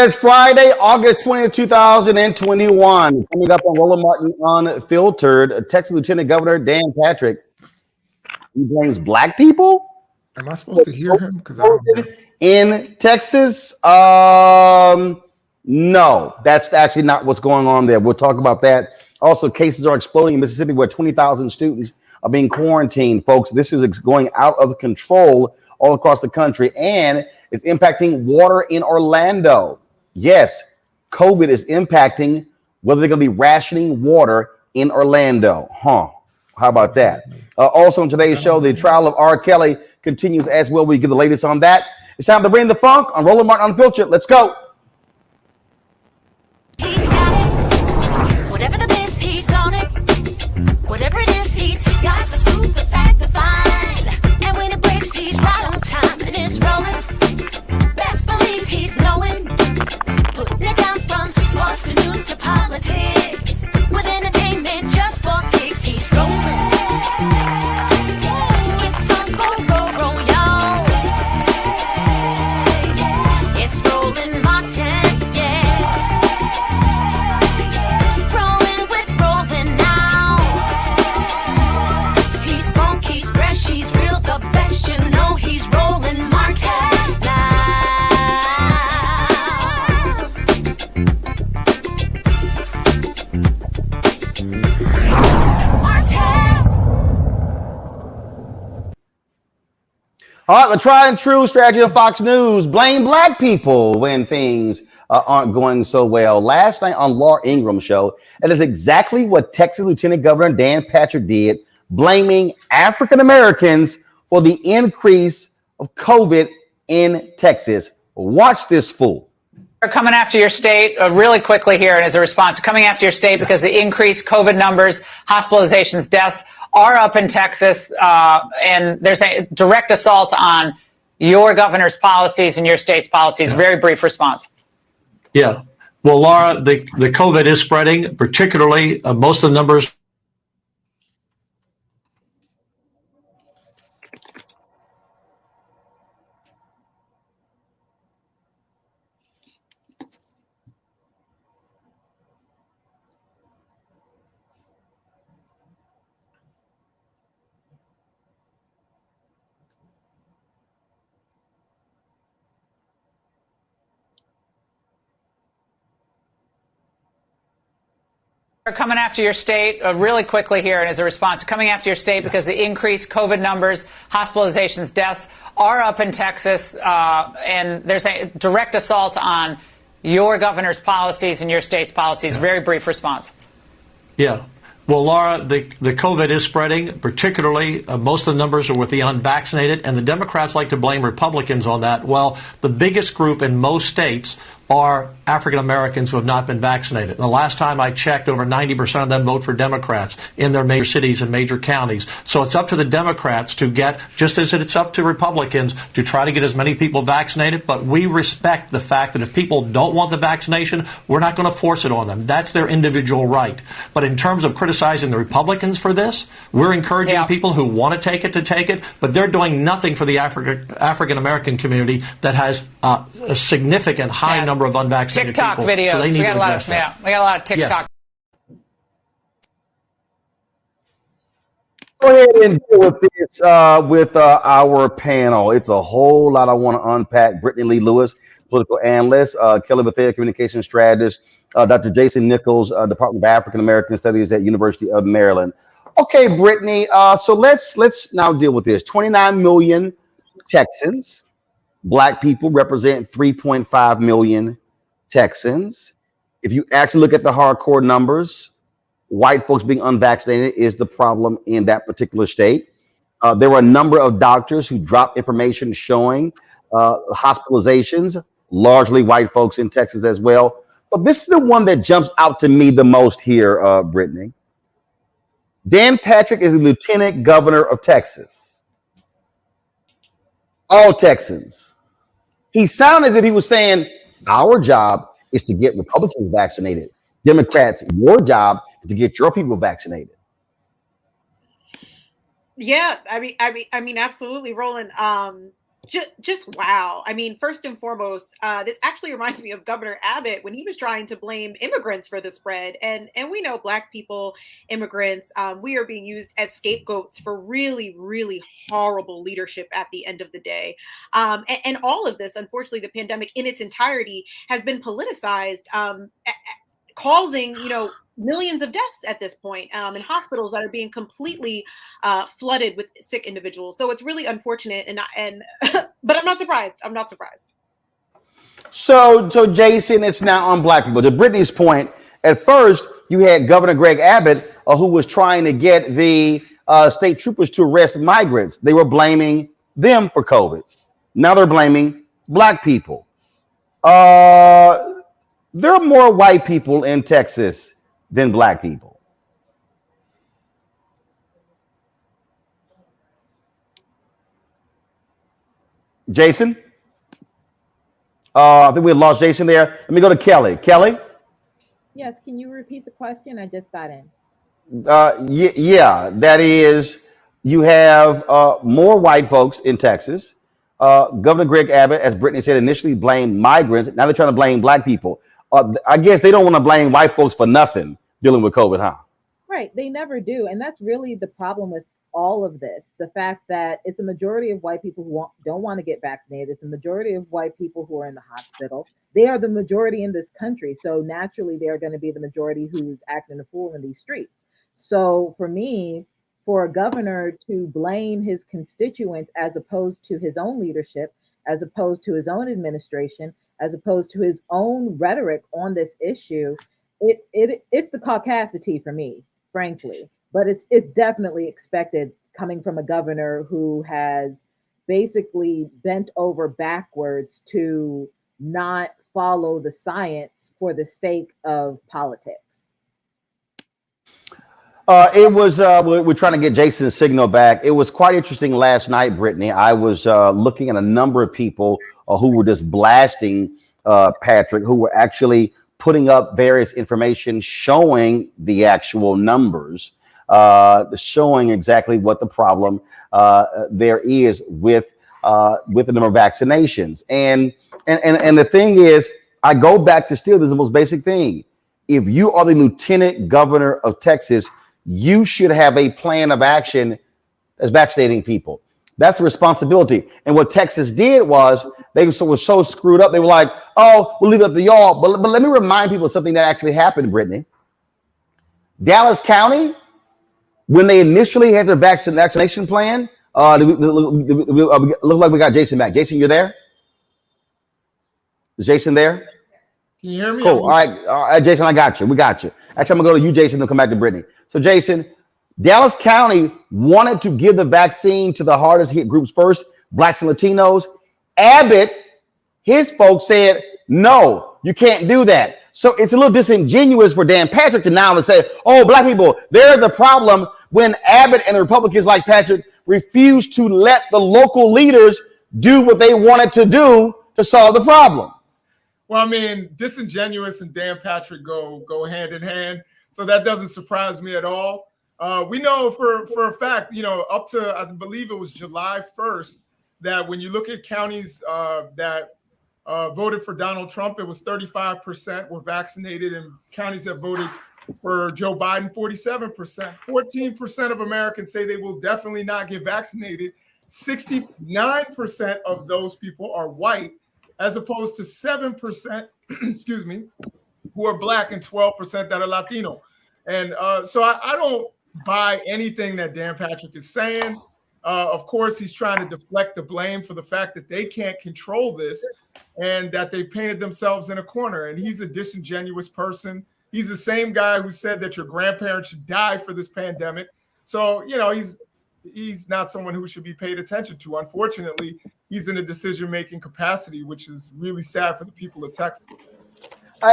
It's Friday, August 20th, 2021. Coming up on Roland Martin Unfiltered, Texas Lieutenant Governor Dan Patrick. He blames black people? Am I supposed to hear him? Because I don't know. In Texas? No, that's actually not what's going on there. We'll talk about that. Also, cases are exploding in Mississippi where 20,000 students are being quarantined, folks. This is going out of control all across the country, and it's impacting water in Orlando. Yes, COVID is impacting whether they're going to be rationing water in Orlando. How about that? Also on today's show, the trial of R. Kelly continues as well. We give the latest on that. It's time to bring the funk on Roland Martin Unfiltered. Let's go. He's got it. Whatever the biz, he's on it. Whatever it is, he's got the scoop, the fact, the find. And when it breaks, he's right on time. And it's rolling. Best believe he's knowing. Putting it down from sports to news to politics. With entertainment just for kicks, he's rolling. It's some go, y'all. It's Roland Martin, yeah. Rolling with Roland now. He's funk, he's fresh, he's real, the best, you know he's Roland Martin now. All right, the tried and true strategy of Fox News: blame black people when things aren't going so well. Last night on Laura Ingram's show, that is exactly what Texas Lieutenant Governor Dan Patrick did, blaming African Americans for the increase of COVID in Texas. Watch this fool. Are coming after your state really quickly here, and as a response, coming after your state because the increased COVID numbers, hospitalizations, deaths are up in Texas, and there's a direct assault on your governor's policies and your state's policies. Very brief response. Yeah. Well, Laura, the COVID is spreading, particularly most of the numbers Are coming after your state really quickly here, and as a response, coming after your state because the increased COVID numbers, hospitalizations, deaths are up in Texas, and there's a direct assault on your governor's policies and your state's policies. Very brief response. Yeah. Well, Laura, the COVID is spreading, particularly most of the numbers are with the unvaccinated, and the Democrats like to blame Republicans on that. Well, the biggest group in most states are African Americans who have not been vaccinated. The last time I checked, over 90% of them vote for Democrats in their major cities and major counties. So it's up to the Democrats to get, just as it's up to Republicans, to try to get as many people vaccinated. But we respect the fact that if people don't want the vaccination, we're not going to force it on them. That's their individual right. But in terms of criticizing the Republicans for this, we're encouraging people who want to take it, but they're doing nothing for the African American community that has a significant high number of unvaccinated TikTok people. videos. So they need we got to a lot address of, that. we got a lot of TikTok. Go ahead and deal with this with our panel. It's a whole lot I want to unpack. Brittany Lee Lewis, political analyst, Kelly Bethea, communication strategist, Dr. Jason Nichols, Department of African American Studies at University of Maryland. Okay, Brittany. So let's now deal with this. 29 million Texans. Black people represent 3.5 million Texans. If you actually look at the hardcore numbers, white folks being unvaccinated is the problem in that particular state. There were a number of doctors who dropped information showing hospitalizations, largely white folks in Texas as well. But this is the one that jumps out to me the most here, Brittany. Dan Patrick is the lieutenant governor of Texas. All Texans. He sounded as if he was saying, our job is to get Republicans vaccinated. Democrats, your job is to get your people vaccinated. Yeah, I mean, absolutely, Roland. Just wow. I mean, first and foremost, this actually reminds me of Governor Abbott when he was trying to blame immigrants for the spread. And we know Black people, immigrants, we are being used as scapegoats for really, really horrible leadership at the end of the day. And all of this, unfortunately, the pandemic in its entirety has been politicized, causing, millions of deaths at this point, in hospitals that are being completely flooded with sick individuals. So it's really unfortunate, and but I'm not surprised. I'm not surprised. So Jason, it's now on Black people. To Brittany's point, at first you had Governor Greg Abbott, who was trying to get the state troopers to arrest migrants. They were blaming them for COVID. Now they're blaming Black people. There are more white people in Texas than Black people. Jason? I think we lost Jason there. Let me go to Kelly. Kelly? Yes, can you repeat the question? I just got in. Yeah, that is, you have more white folks in Texas. Governor Greg Abbott, as Brittany said, initially blamed migrants. Now they're trying to blame Black people. I guess they don't want to blame white folks for nothing dealing with COVID, huh? Right, they never do. And that's really the problem with all of this. The fact that it's a majority of white people who don't want to get vaccinated. It's a majority of white people who are in the hospital. They are the majority in this country. So naturally, they're going to be the majority who's acting a fool in these streets. So for me, for a governor to blame his constituents as opposed to his own leadership, as opposed to his own administration, as opposed to his own rhetoric on this issue, it's the caucasity for me, frankly. But it's definitely expected coming from a governor who has basically bent over backwards to not follow the science for the sake of politics. It was, we're trying to get Jason's signal back. It was quite interesting last night, Brittany. I was looking at a number of people who were just blasting Patrick, who were actually putting up various information showing the actual numbers, showing exactly what the problem there is with the number of vaccinations. And the thing is, I go back to still, this is the most basic thing. If you are the lieutenant governor of Texas, you should have a plan of action as vaccinating people. That's the responsibility. And what Texas did was they were so screwed up. They were like, oh, we'll leave it up to y'all. But let me remind people of something that actually happened, Brittany. Dallas County, when they initially had the vaccination plan, look like we got Jason back. Jason, you're there? Is Jason there? Can you hear me? Cool. All right, Jason, I got you. We got you. Actually, I'm going to go to you, Jason, then come back to Brittany. So, Jason, Dallas County wanted to give the vaccine to the hardest hit groups first, blacks and Latinos. Abbott, his folks said, no, you can't do that. So it's a little disingenuous for Dan Patrick to now to say, oh, black people, they're the problem, when Abbott and the Republicans like Patrick refused to let the local leaders do what they wanted to do to solve the problem. Well, I mean, disingenuous and Dan Patrick go hand in hand, so that doesn't surprise me at all. We know for a fact, up to, I believe it was July 1st, that when you look at counties that voted for Donald Trump, it was 35% were vaccinated, and counties that voted for Joe Biden, 47%. 14% of Americans say they will definitely not get vaccinated. 69% of those people are white, as opposed to 7%, excuse me, who are black, and 12% that are Latino. And so I don't buy anything that Dan Patrick is saying. Of course, he's trying to deflect the blame for the fact that they can't control this and that they painted themselves in a corner. And he's a disingenuous person. He's the same guy who said that your grandparents should die for this pandemic. So, he's not someone who should be paid attention to. Unfortunately, he's in a decision-making capacity, which is really sad for the people of Texas.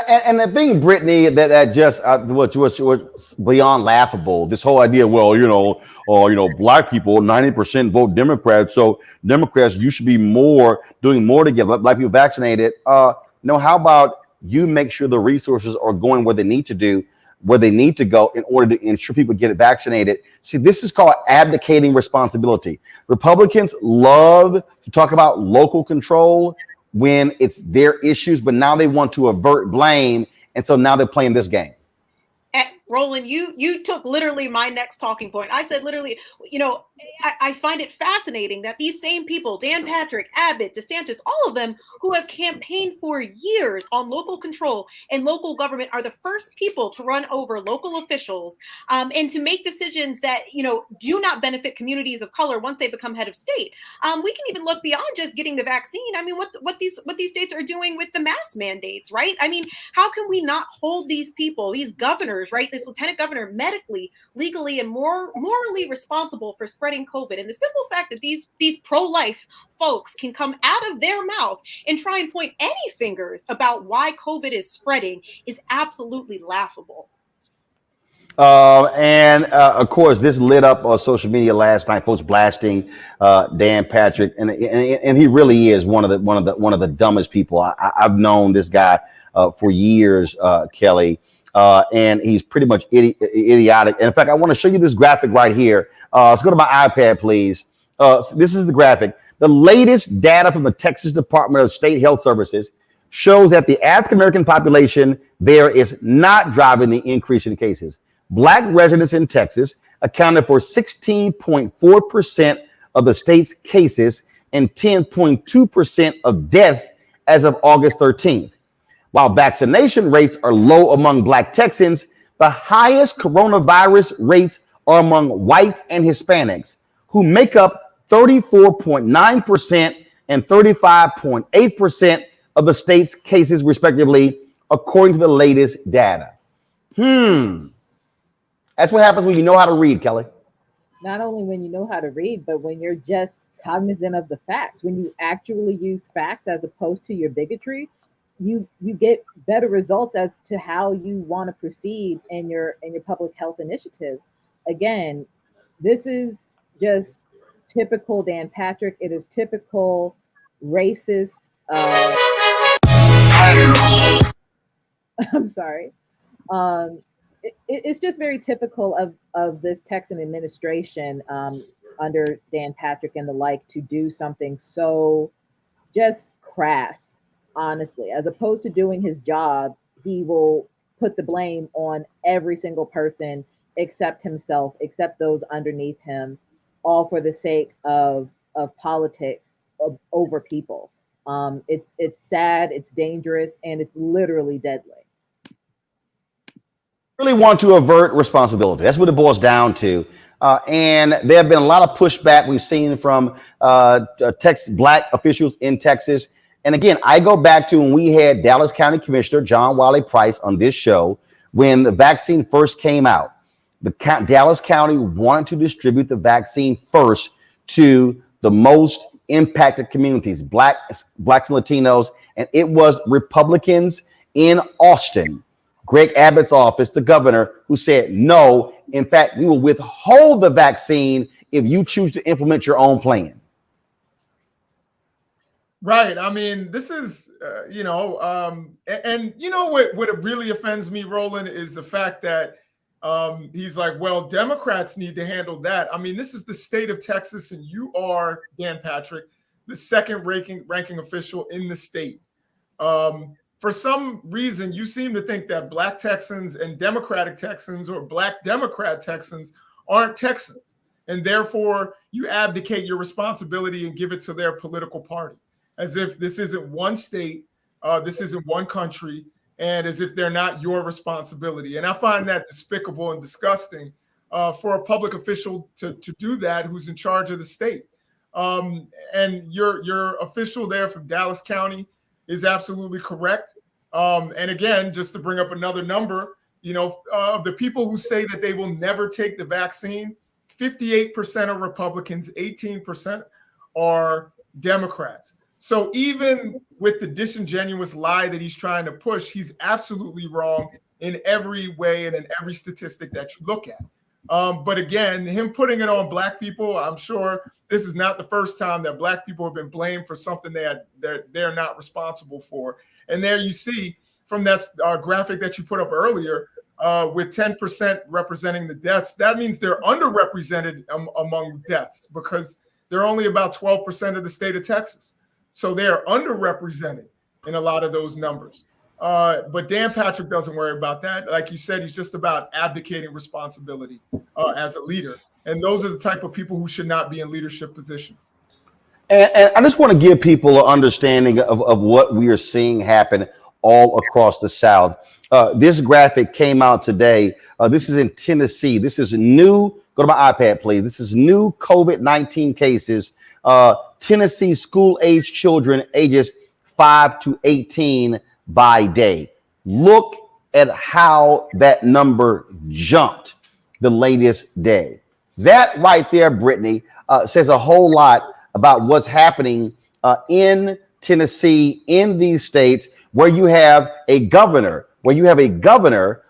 And the thing, Brittany, that just was beyond laughable. This whole idea, black people 90% vote Democrats, so Democrats, you should be doing more to get black people vaccinated. How about you make sure the resources are going where they need to go in order to ensure people get vaccinated. See, this is called abdicating responsibility. Republicans love to talk about local control when it's their issues, but now they want to avert blame. And so now they're playing this game. Roland, you took literally my next talking point. I said literally, I find it fascinating that these same people, Dan Patrick, Abbott, DeSantis, all of them who have campaigned for years on local control and local government are the first people to run over local officials and to make decisions that, do not benefit communities of color once they become head of state. We can even look beyond just getting the vaccine. I mean, what these states are doing with the mask mandates, right? I mean, how can we not hold these people, these governors, right? This lieutenant governor medically, legally, and morally responsible for spreading COVID. And the simple fact that these pro-life folks can come out of their mouth and try and point any fingers about why COVID is spreading is absolutely laughable. Of course, this lit up on social media last night. Folks blasting Dan Patrick, and he really is one of the dumbest people. I've known this guy for years, Kelly. And he's pretty much idiotic. And in fact, I want to show you this graphic right here. Let's go to my iPad, please. This is the graphic. The latest data from the Texas Department of State Health Services shows that the African-American population there is not driving the increase in cases. Black residents in Texas accounted for 16.4% of the state's cases and 10.2% of deaths as of August 13th. While vaccination rates are low among Black Texans, the highest coronavirus rates are among whites and Hispanics, who make up 34.9% and 35.8% of the state's cases, respectively, according to the latest data. That's what happens when you know how to read, Kelly. Not only when you know how to read, but when you're just cognizant of the facts, when you actually use facts as opposed to your bigotry. you get better results as to how you want to proceed in your public health initiatives. Again, this is just typical Dan Patrick. It is typical racist. I'm sorry. It's just very typical of this Texan administration under Dan Patrick and the like to do something so just crass, honestly. As opposed to doing his job, he will put the blame on every single person except himself, except those underneath him, all for the sake of politics over people. It's sad, it's dangerous, and it's literally deadly. Really want to avert responsibility. That's what it boils down to. And there have been a lot of pushback we've seen from black officials in Texas. And again, I go back to when we had Dallas County Commissioner John Wiley Price on this show when the vaccine first came out. Dallas County wanted to distribute the vaccine first to the most impacted communities, blacks and Latinos, and it was Republicans in Austin, Greg Abbott's office, the governor, who said, no, in fact, we will withhold the vaccine if you choose to implement your own plan. Right. I mean, this is, and you know what really offends me, Roland, is the fact that he's like, well, Democrats need to handle that. I mean, this is the state of Texas, and you are, Dan Patrick, the second ranking official in the state. For some reason, you seem to think that Black Texans and Democratic Texans or Black Democrat Texans aren't Texans, and therefore you abdicate your responsibility and give it to their political party, as if this isn't one state, this isn't one country, and as if they're not your responsibility. And I find that despicable and disgusting for a public official to do that who's in charge of the state. And your official there from Dallas County is absolutely correct. And again, just to bring up another number, of the people who say that they will never take the vaccine, 58% are Republicans, 18% are Democrats. So even with the disingenuous lie that he's trying to push, he's absolutely wrong in every way and in every statistic that you look at. But again, him putting it on Black people, I'm sure this is not the first time that Black people have been blamed for something they're not responsible for. And there you see from that graphic that you put up earlier, with 10% representing the deaths, that means they're underrepresented among deaths because they're only about 12% of the state of Texas. So they're underrepresented in a lot of those numbers. But Dan Patrick doesn't worry about that. Like you said, he's just about abdicating responsibility as a leader. And those are the type of people who should not be in leadership positions. And I just want to give people an understanding of what we are seeing happen all across the South. This graphic came out today. This is in Tennessee. This is new. Go to my iPad, please. This is new COVID-19 cases. Tennessee school-age children ages 5 to 18 by day. Look at how that number jumped the latest day. That right there, Brittany, says a whole lot about what's happening in Tennessee, in these states where you have a governor,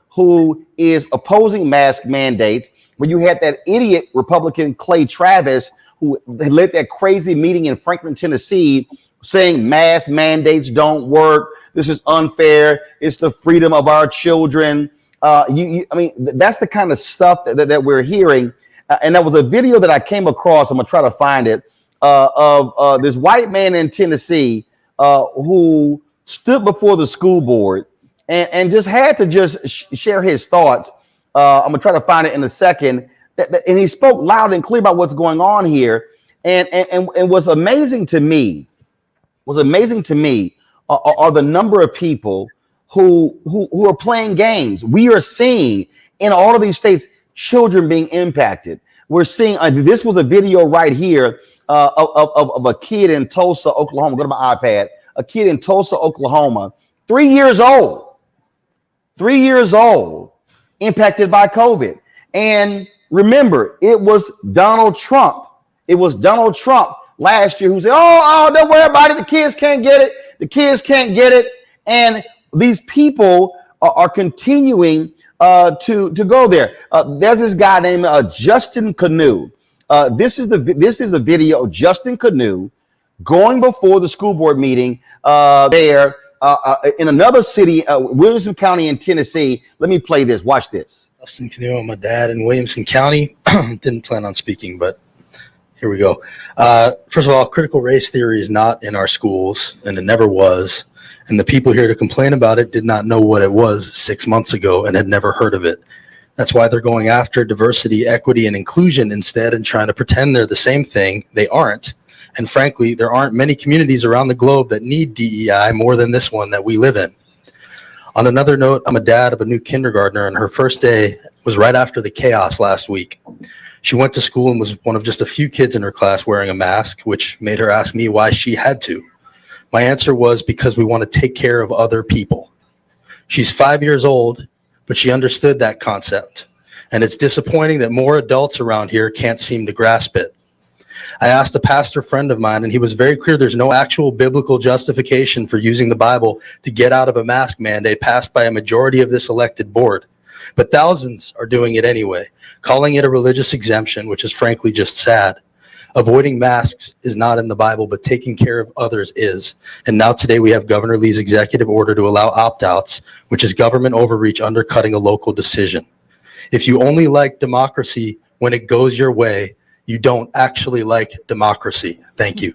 who is opposing mask mandates, where you had that idiot Republican Clay Travis who led that crazy meeting in Franklin, Tennessee, saying mask mandates don't work. This is unfair. It's the freedom of our children. I mean, that's the kind of stuff that we're hearing. And that was a video that I came across. I'm gonna try to find it of this white man in Tennessee who stood before the school board and just had to share his thoughts. I'm gonna try to find it in a second. And he spoke loud and clear about what's going on here. And what's amazing to me are the number of people who are playing games. We are seeing in all of these states children being impacted. We're seeing this was a video right here of a kid in Tulsa, Oklahoma. Go to my iPad. A kid in Tulsa, Oklahoma, 3 years old, impacted by COVID. And remember, it was Donald Trump. It was Donald Trump last year who said, oh, don't worry about it. The kids can't get it. And these people are continuing to go there. There's this guy named Justin Canoe. This is a video of Justin Canoe going before the school board meeting there in another city, Williamson County in Tennessee. Let me play this. Watch this. Justin Canoe, I'm a dad in Williamson County. Didn't plan on speaking, but here we go. First of all, critical race theory is not in our schools, and it never was. And the people here to complain about it did not know what it was 6 months ago and had never heard of it. That's why they're going after diversity, equity, and inclusion instead and trying to pretend they're the same thing. They aren't. And frankly, there aren't many communities around the globe that need DEI more than this one that we live in. On another note, I'm a dad of a new kindergartner, and her first day was right after the chaos last week. She went to school and was one of just a few kids in her class wearing a mask, which made her ask me why she had to. My answer was because we want to take care of other people. She's 5 years old, but she understood that concept. And it's disappointing that more adults around here can't seem to grasp it. I asked a pastor friend of mine, and he was very clear there's no actual biblical justification for using the Bible to get out of a mask mandate passed by a majority of this elected board. But thousands are doing it anyway, calling it a religious exemption, which is frankly just sad. Avoiding masks is not in the Bible, but taking care of others is. And now today we have Governor Lee's executive order to allow opt-outs, which is government overreach undercutting a local decision. If you only like democracy when it goes your way, you don't actually like democracy. Thank you.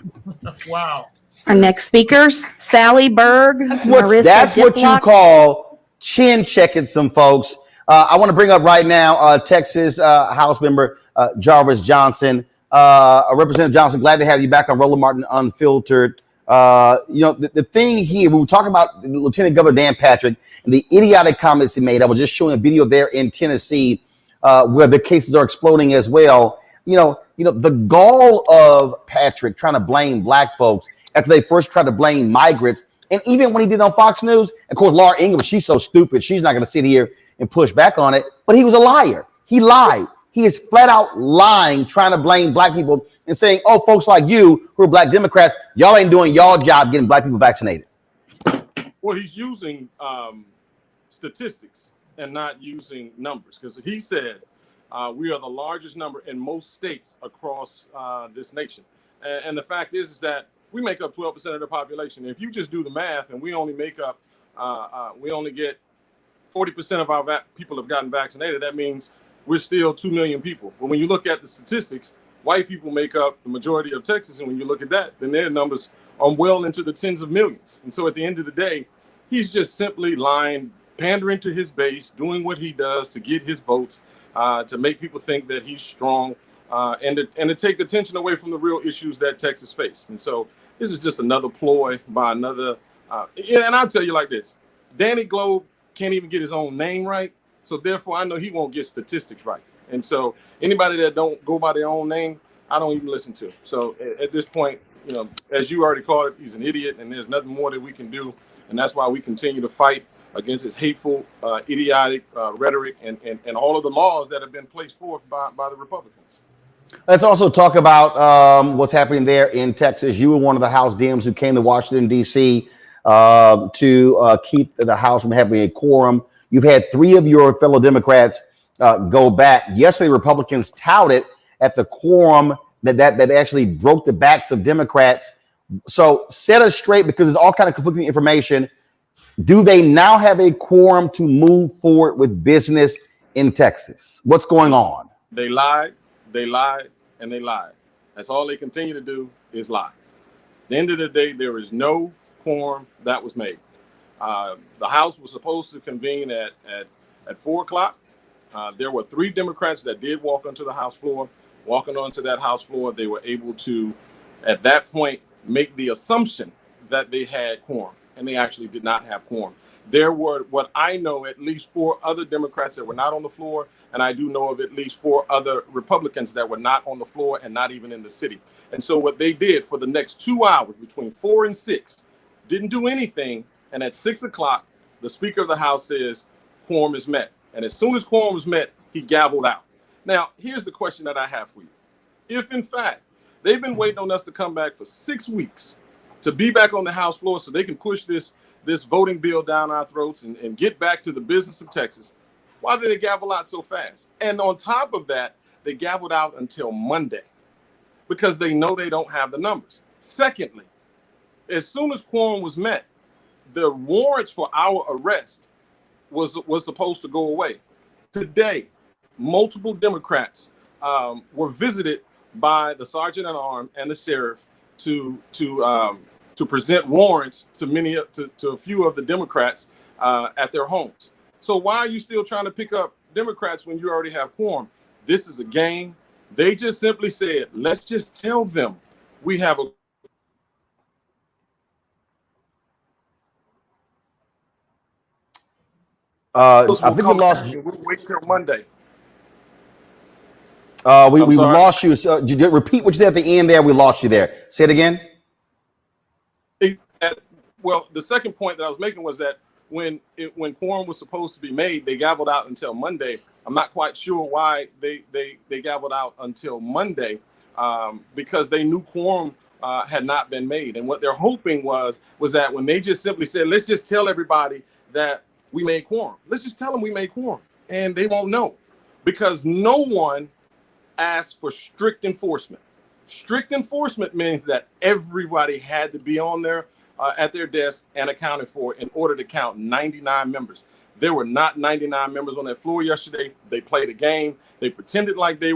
Wow. Our next speakers, Sally Berg. That's what you call chin checking some folks. I want to bring up right now Texas House member Jarvis Johnson. Representative Johnson, glad to have you back on Roland Martin Unfiltered. The thing here, we were talking about Lieutenant Governor Dan Patrick and the idiotic comments he made. I was just showing a video there in Tennessee where the cases are exploding as well. The gall of Patrick trying to blame black folks after they first tried to blame migrants. And even when he did on Fox News, of course, Laura Ingraham, she's so stupid. She's not going to sit here and push back on it. But he was a liar. He lied. He is flat out lying, trying to blame black people and saying, oh, folks like you who are black Democrats, y'all ain't doing y'all job getting black people vaccinated. Well, he's using statistics and not using numbers, because he said we are the largest number in most states across this nation. And the fact is that we make up 12% of the population. If you just do the math and we only make up, we only get 40% of our people have gotten vaccinated, that means we're still 2 million people. But when you look at the statistics, white people make up the majority of Texas. And when you look at that, then their numbers are well into the tens of millions. And so at the end of the day, he's just simply lying, pandering to his base, doing what he does to get his votes, to make people think that he's strong, and to take attention away from the real issues that Texas faced. And so this is just another ploy by another. And I'll tell you like this, Danny Globe can't even get his own name right. So therefore, I know he won't get statistics right. And so anybody that don't go by their own name, I don't even listen to. So at this point, as you already called it, he's an idiot, and there's nothing more that we can do. And that's why we continue to fight against his hateful, idiotic rhetoric and all of the laws that have been placed forth by the Republicans. Let's also talk about what's happening there in Texas. You were one of the House Dems who came to Washington, D.C. To keep the House from having a quorum. You've had 3 of your fellow Democrats go back. Yesterday, Republicans touted at the quorum that actually broke the backs of Democrats. So set us straight, because there's all kind of conflicting information. Do they now have a quorum to move forward with business in Texas? What's going on? They lied, and they lied. That's all they continue to do is lie. At the end of the day, there is no quorum that was made. The House was supposed to convene at 4 o'clock. There were 3 Democrats that did walk onto the House floor. Walking onto that House floor, they were able to, at that point, make the assumption that they had quorum, and they actually did not have quorum. There were, what I know, at least 4 other Democrats that were not on the floor, and I do know of at least 4 other Republicans that were not on the floor and not even in the city. And so what they did for the next 2 hours, between 4 and 6, didn't do anything. And at 6 o'clock, the Speaker of the House says quorum is met. And as soon as quorum was met, he gavelled out. Now, here's the question that I have for you. If, in fact, they've been waiting on us to come back for 6 weeks to be back on the House floor so they can push this this voting bill down our throats and get back to the business of Texas, why did they gavel out so fast? And on top of that, they gaveled out until Monday because they know they don't have the numbers. Secondly, as soon as quorum was met, the warrants for our arrest was supposed to go away. Today, multiple Democrats were visited by the sergeant at arms and the sheriff to present warrants to a few of the Democrats at their homes. So why are you still trying to pick up Democrats when you already have quorum? This is a game. They just simply said, let's just tell them we have a I think we lost. We'll wait till Monday. We lost you. So, repeat what you said at the end there. We lost you there. Say it again. Well, the second point that I was making was that when quorum was supposed to be made, they gavelled out until Monday. I'm not quite sure why they gavelled out until Monday, because they knew quorum had not been made. And what they're hoping was that when they just simply said, let's just tell everybody that we made quorum. Let's just tell them we made quorum. And they won't know because no one asked for strict enforcement. Strict enforcement means that everybody had to be on there at their desk and accounted for in order to count 99 members. There were not 99 members on that floor yesterday. They played a game. They pretended like they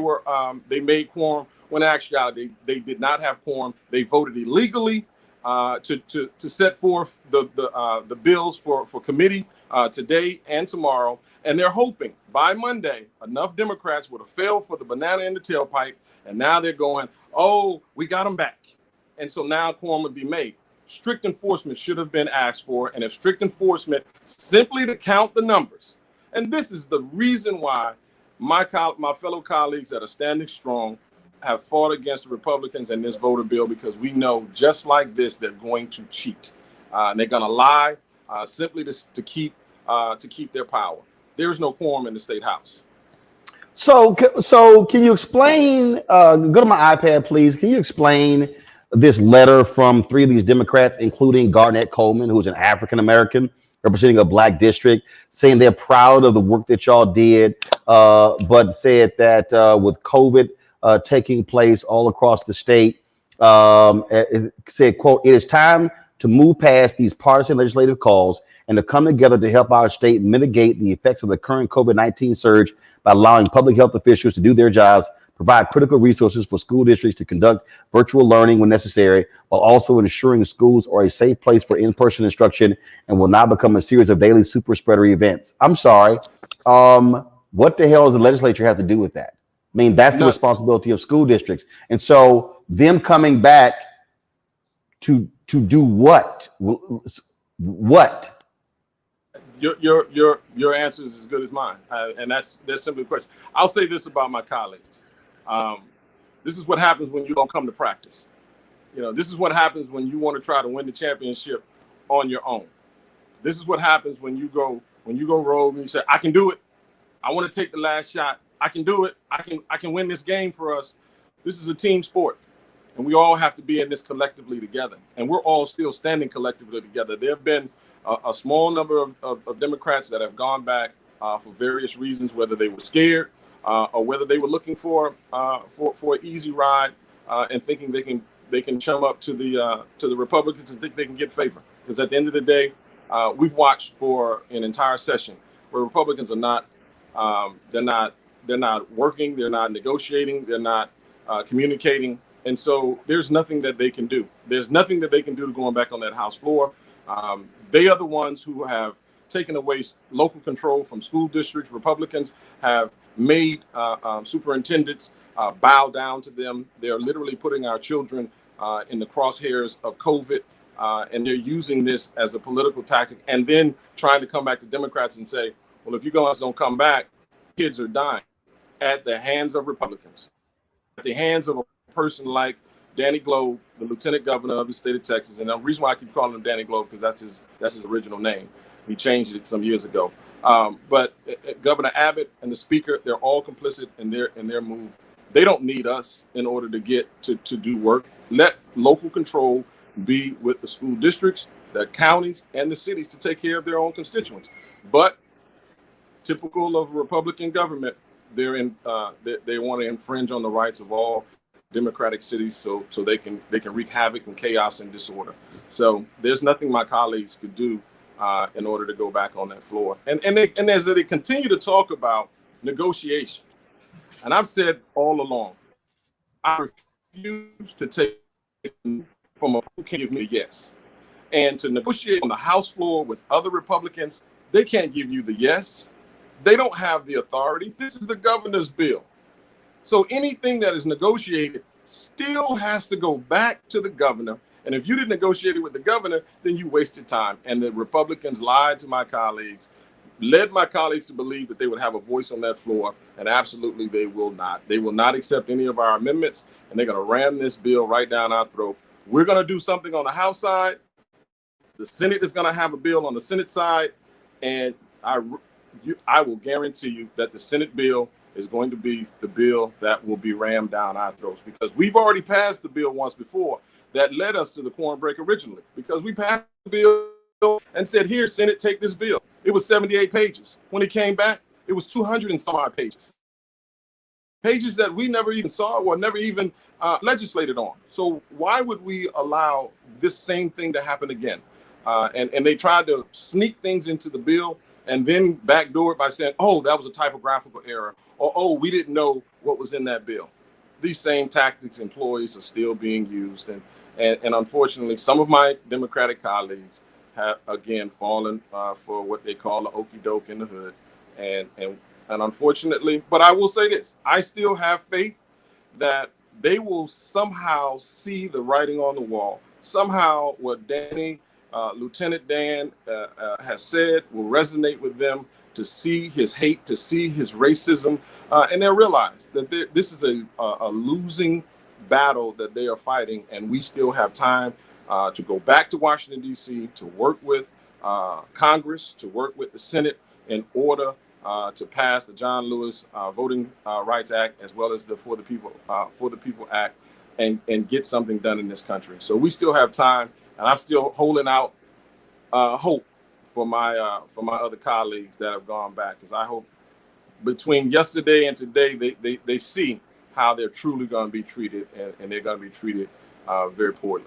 made quorum when actually they did not have quorum. They voted illegally to set forth the bills for committee today and tomorrow. And they're hoping by Monday, enough Democrats would have failed for the banana in the tailpipe. And now they're going, oh, we got them back. And so now quorum would be made. Strict enforcement should have been asked for. And if strict enforcement simply to count the numbers, and this is the reason why my fellow colleagues that are standing strong have fought against the Republicans and this voter bill, because we know just like this, they're going to cheat. And they're going to lie simply to keep their power. There is no quorum in the state house. So can you explain, go to my iPad, please. Can you explain this letter from three of these Democrats, including Garnett Coleman, who's an African-American representing a black district, saying they're proud of the work that y'all did, but said that with COVID taking place all across the state, it said, quote, "It is time to move past these partisan legislative calls and to come together to help our state mitigate the effects of the current COVID-19 surge by allowing public health officials to do their jobs, provide critical resources for school districts to conduct virtual learning when necessary, while also ensuring schools are a safe place for in-person instruction and will not become a series of daily super spreader events." I'm sorry. What the hell does the legislature have to do with that? I mean, that's the responsibility of school districts. And so them coming back to do what? What? Your answer is as good as mine, and that's simply the question. I'll say this about my colleagues: this is what happens when you don't come to practice. This is what happens when you want to try to win the championship on your own. This is what happens when you go rogue and you say, "I can do it. I want to take the last shot. I can do it. I can win this game for us." This is a team sport, and we all have to be in this collectively together. And we're all still standing collectively together. There have been a small number of Democrats that have gone back for various reasons, whether they were scared or whether they were looking for an easy ride and thinking they can chum up to the Republicans and think they can get favor. Because at the end of the day, we've watched for an entire session where Republicans are not they're not working, they're not negotiating, they're not communicating, and so there's nothing that they can do. There's nothing that they can do to going back on that House floor. They are the ones who have taken away local control from school districts. Republicans have made superintendents bow down to them. They're literally putting our children in the crosshairs of COVID, and they're using this as a political tactic, and then trying to come back to Democrats and say, well, if you guys don't come back, kids are dying at the hands of Republicans, at the hands of a person like Danny Globe, the lieutenant governor of the state of Texas. And the reason why I keep calling him Danny Globe, because that's his original name. He changed it some years ago. But Governor Abbott and the speaker, they're all complicit in their move. They don't need us in order to get to do work. Let local control be with the school districts. the counties and the cities to take care of their own constituents. But typical of Republican government, they want to infringe on the rights of all democratic cities so they can wreak havoc and chaos and disorder. So there's nothing my colleagues could do in order to go back on that floor. And as they continue to talk about negotiation, and I've said all along, I refuse to take from who can give me a yes. And to negotiate on the House floor with other Republicans, they can't give you the yes. They don't have the authority. This is the governor's bill. So anything that is negotiated still has to go back to the governor. And if you didn't negotiate it with the governor, then you wasted time. And the Republicans lied to my colleagues, led my colleagues to believe that they would have a voice on that floor. And absolutely, they will not. They will not accept any of our amendments. And they're going to ram this bill right down our throat. We're going to do something on the House side. The Senate is going to have a bill on the Senate side. And I will guarantee you that the Senate bill is going to be the bill that will be rammed down our throats, because we've already passed the bill once before that led us to the quorum break originally, because we passed the bill and said, here, Senate, take this bill. It was 78 pages. When it came back, it was 200 and some odd pages. Pages that we never even saw or never even legislated on. So why would we allow this same thing to happen again? And they tried to sneak things into the bill and then backdoor it by saying, oh, that was a typographical error, or, oh, we didn't know what was in that bill. These same tactics employees are still being used. And unfortunately, some of my Democratic colleagues have, again, fallen for what they call the okey doke in the hood. And unfortunately, but I will say this, I still have faith that they will somehow see the writing on the wall. Somehow what Lieutenant Dan has said will resonate with them, to see his hate, to see his racism, and they'll realize that this is a losing battle that they are fighting, and we still have time to go back to Washington, D.C., to work with Congress, to work with the Senate in order to pass the John Lewis Voting Rights Act, as well as the For the People Act, and get something done in this country. So we still have time, and I'm still holding out hope for my other colleagues that have gone back, because I hope between yesterday and today they see how they're truly going to be treated, and they're going to be treated very poorly.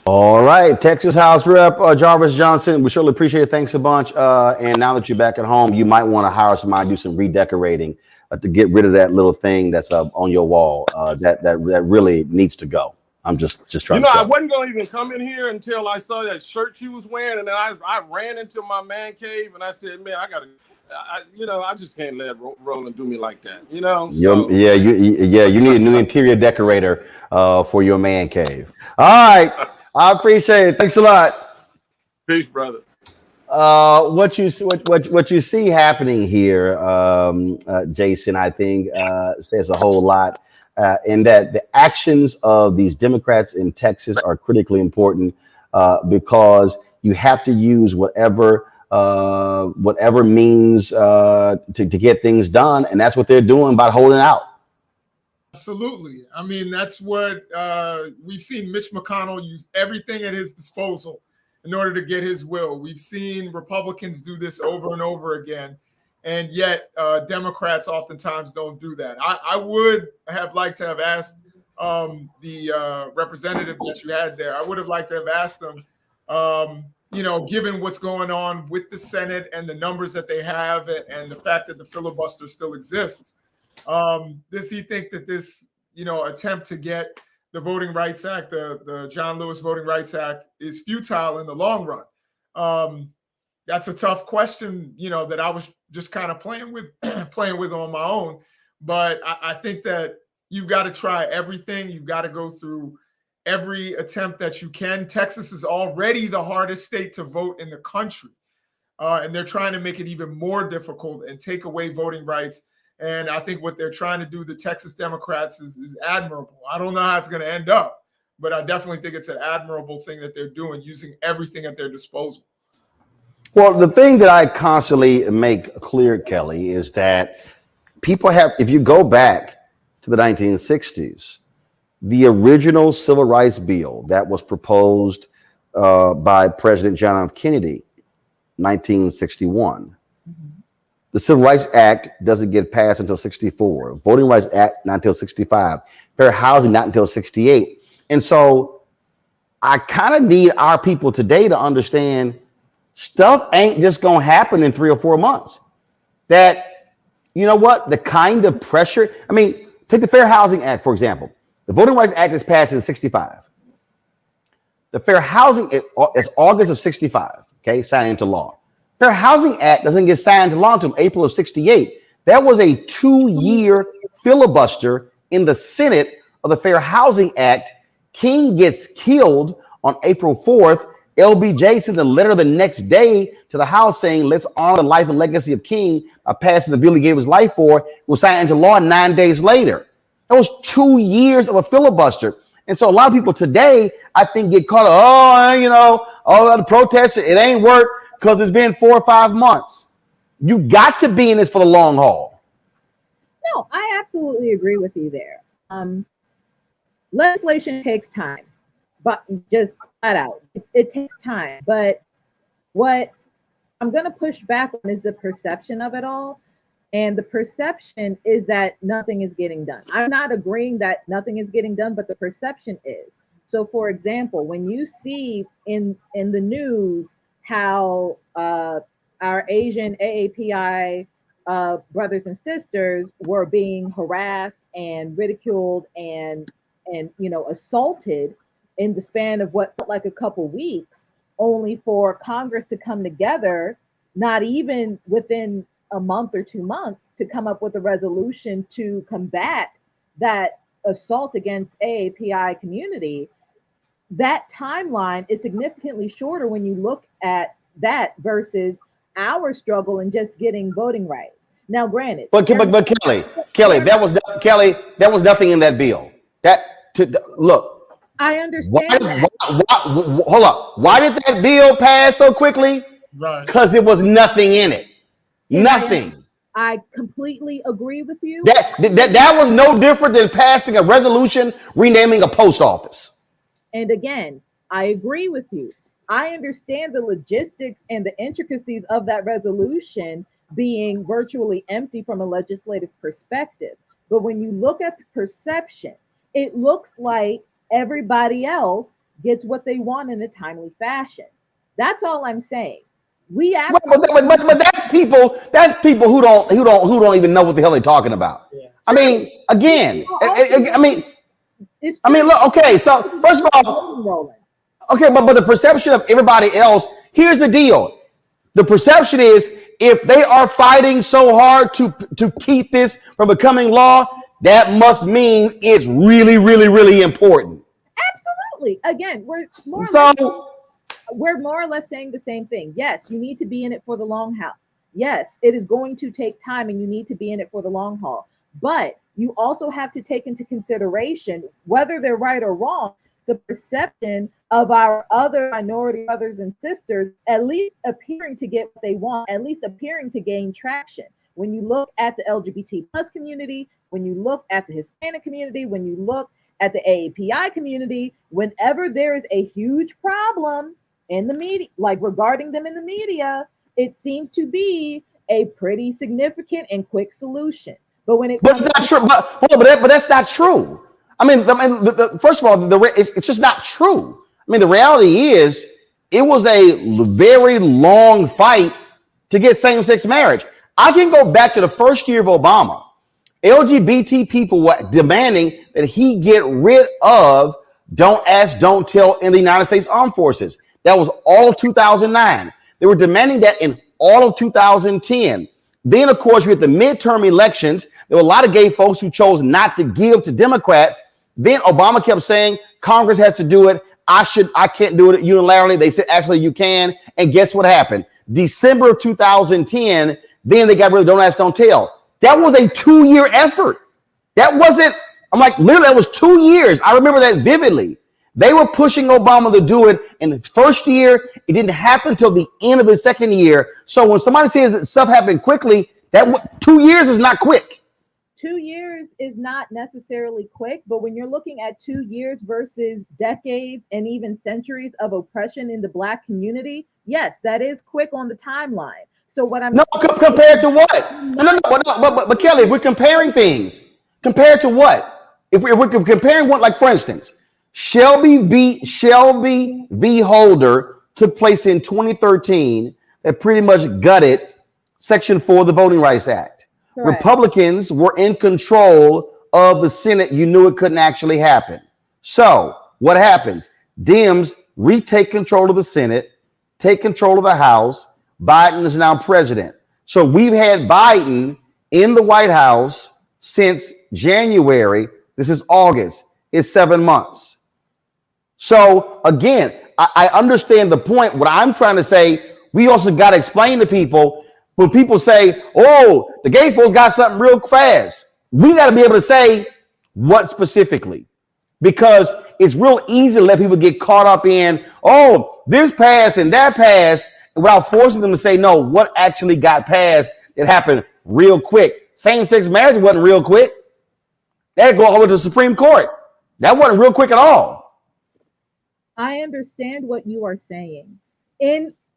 All right, Texas House Rep Jarvis Johnson, we surely appreciate it. Thanks a bunch. And now that you're back at home, you might want to hire somebody to do some redecorating to get rid of that little thing that's on your wall that really needs to go. I'm just trying to. I wasn't going to even come in here until I saw that shirt you was wearing, and then I ran into my man cave, and I said, man, I just can't let Roland do me like that, So. You need a new interior decorator for your man cave. All right, I appreciate it. Thanks a lot. Peace, brother. What you see happening here, Jason, I think says a whole lot. In that the actions of these Democrats in Texas are critically important because you have to use whatever means to get things done, and that's what they're doing by holding out. Absolutely. I mean, that's what we've seen. Mitch McConnell use everything at his disposal in order to get his will. We've seen Republicans do this over and over again. And yet Democrats oftentimes don't do that. I would have liked to have asked the representative that you had there, I would have liked to have asked them, given what's going on with the Senate and the numbers that they have and the fact that the filibuster still exists, does he think that this, attempt to get the Voting Rights Act, the John Lewis Voting Rights Act, is futile in the long run? That's a tough question, that I was just kind of playing with on my own. But I think that you've got to try everything. You've got to go through every attempt that you can. Texas is already the hardest state to vote in the country. And they're trying to make it even more difficult and take away voting rights. And I think what they're trying to do, the Texas Democrats, is admirable. I don't know how it's going to end up, but I definitely think it's an admirable thing that they're doing, using everything at their disposal. Well, the thing that I constantly make clear, Kelly, is that people have, if you go back to the 1960s, the original civil rights bill that was proposed by President John F. Kennedy, 1961. The Civil Rights Act doesn't get passed until 64. Voting Rights Act, not until 65. Fair housing, not until 68. And so I kind of need our people today to understand stuff ain't just going to happen in 3 or 4 months. That, you know what, the kind of pressure, I mean, take the Fair Housing Act, for example. The Voting Rights Act is passed in 65. The Fair Housing is August of 65, okay, signed into law. Fair Housing Act doesn't get signed into law until April of 68. That was a 2-year filibuster in the Senate of the Fair Housing Act. King gets killed on April 4th. LBJ sends a letter the next day to the House saying, let's honor the life and legacy of King by passing the bill he gave his life for. It was signed into law 9 days later. That was 2 years of a filibuster. And so a lot of people today, I think, get caught up, all the protests, it ain't worked because it's been 4 or 5 months. You got to be in this for the long haul. No, I absolutely agree with you there. Legislation takes time, but just flat out, it takes time. But what I'm going to push back on is the perception of it all. And the perception is that nothing is getting done. I'm not agreeing that nothing is getting done, but the perception is. So, for example, when you see in the news how our Asian AAPI brothers and sisters were being harassed and ridiculed and assaulted in the span of what felt like a couple weeks, only for Congress to come together, not even within a month or 2 months, to come up with a resolution to combat that assault against AAPI community. That timeline is significantly shorter when you look at that versus our struggle in just getting voting rights. Now, granted, but Kelly, that was nothing in that bill. Look, I understand. Hold up. Why did that bill pass so quickly? Right. Because there was nothing in it. Nothing. I completely agree with you. That was no different than passing a resolution renaming a post office. And again, I agree with you. I understand the logistics and the intricacies of that resolution being virtually empty from a legislative perspective. But when you look at the perception, it looks like everybody else gets what they want in a timely fashion. That's all I'm saying. But that's people. That's people who don't even know what the hell they're talking about. Yeah. I mean, again, look. Okay, so first of all, okay, but the perception of everybody else. Here's the deal. The perception is if they are fighting so hard to keep this from becoming law, that must mean it's really, really, really important. Absolutely. Again, we're more or less saying the same thing. Yes, you need to be in it for the long haul. Yes, it is going to take time and you need to be in it for the long haul. But you also have to take into consideration, whether they're right or wrong, the perception of our other minority brothers and sisters at least appearing to get what they want, at least appearing to gain traction. When you look at the LGBT plus community, when you look at the Hispanic community, when you look at the AAPI community, whenever there is a huge problem in the media, like regarding them in the media, it seems to be a pretty significant and quick solution. But when that's not true. But that's not true. I mean, first of all, it's just not true. I mean, the reality is it was a very long fight to get same-sex marriage. I can go back to the first year of Obama. LGBT people were demanding that he get rid of Don't Ask, Don't Tell in the United States Armed Forces. That was all of 2009. They were demanding that in all of 2010. Then, of course, we had the midterm elections. There were a lot of gay folks who chose not to give to Democrats. Then Obama kept saying Congress has to do it. I can't do it unilaterally. They said, actually, you can. And guess what happened? December of 2010, then they got rid of Don't Ask, Don't Tell. That was a 2-year effort. That wasn't, literally, that was 2 years. I remember that vividly. They were pushing Obama to do it in the first year. It didn't happen until the end of his second year. So when somebody says that stuff happened quickly, that 2 years is not quick. 2 years is not necessarily quick, but when you're looking at 2 years versus decades and even centuries of oppression in the Black community, yes, that is quick on the timeline. So what I'm No, compared to what? No. But Kelly, if we're comparing things, compared to what? If we're comparing what, like for instance, Shelby v. Holder took place in 2013 that pretty much gutted Section 4 of the Voting Rights Act. Correct. Republicans were in control of the Senate. You knew it couldn't actually happen. So what happens? Dems retake control of the Senate, take control of the House. Biden is now president. So we've had Biden in the White House since January. This is August. It's 7 months. So again, I understand the point. What I'm trying to say, we also got to explain to people when people say, oh, the gay folks got something real fast. We got to be able to say what specifically, because it's real easy to let people get caught up in, oh, this passed and that passed, without forcing them to say, no, what actually got passed. It happened real quick. Same-sex marriage wasn't real quick. That go all the way to the Supreme Court. That wasn't real quick at all. I understand what you are saying.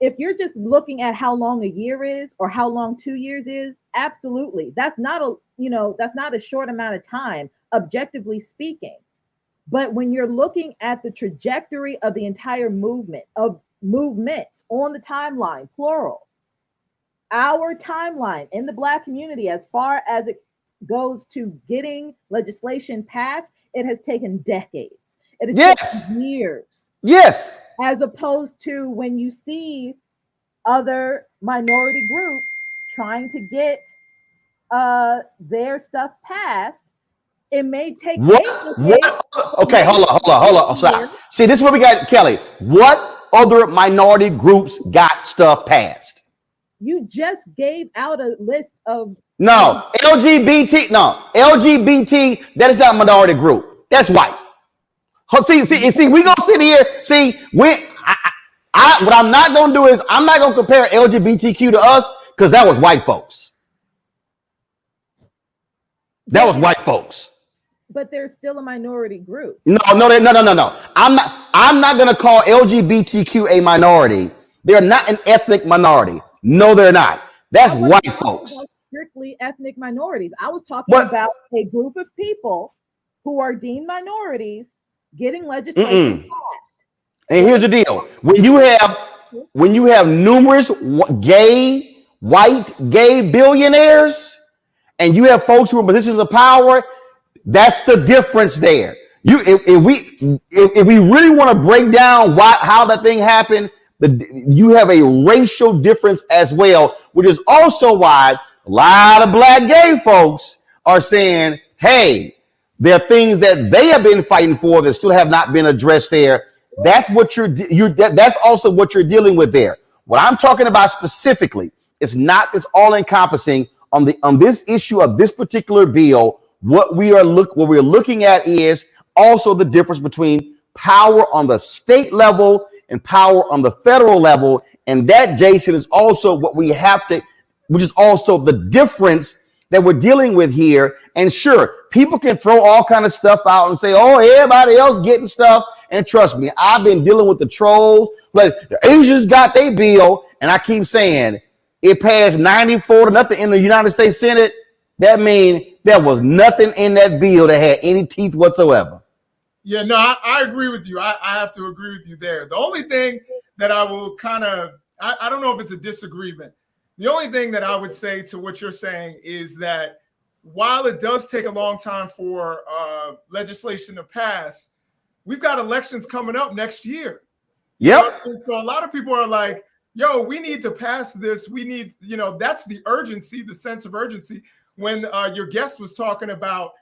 If you're just looking at how long a year is or how long 2 years is, absolutely. That's not a short amount of time, objectively speaking. But when you're looking at the trajectory of the entire movements on the timeline, plural, our timeline in the Black community, as far as it goes to getting legislation passed, it has taken decades. It has taken years. Yes. As opposed to when you see other minority groups trying to get their stuff passed, it may take what? Okay, hold on. Stop. See, this is what we got, Kelly. What other minority groups got stuff passed? You just gave out a list of LGBT, that is not a minority group. That's white. See, we gonna sit here. See, what I'm not gonna do is I'm not gonna compare LGBTQ to us, because that was white folks. That was white folks. But they're still a minority group. No. I'm not gonna call LGBTQ a minority. They're not an ethnic minority. No, they're not. That's white folks. Strictly ethnic minorities. I was talking about a group of people who are deemed minorities getting legislation passed. And here's the deal: when you have numerous white gay billionaires, and you have folks who are in positions of power, that's the difference there. If we really want to break down how that thing happened, you have a racial difference as well, which is also why a lot of Black gay folks are saying, hey, there are things that they have been fighting for that still have not been addressed there. That's what that's also what you're dealing with there. What I'm talking about specifically is not this all-encompassing on this issue of this particular bill. What we're looking at is also the difference between power on the state level and power on the federal level. And that, Jason, is also what we have to, which is also the difference that we're dealing with here. And sure, people can throw all kind of stuff out and say, oh, everybody else getting stuff. And trust me, I've been dealing with the trolls. Like, the Asians got their bill, and I keep saying it passed 94-0 in the United States Senate. That means there was nothing in that bill that had any teeth whatsoever. Yeah, no, I agree with you. I have to agree with you there. The only thing that I will I don't know if it's a disagreement. The only thing that I would say to what you're saying is that while it does take a long time for legislation to pass, we've got elections coming up next year. Yep. So a lot of people are like, yo, we need to pass this. We need, that's the urgency, the sense of urgency. When your guest was talking about,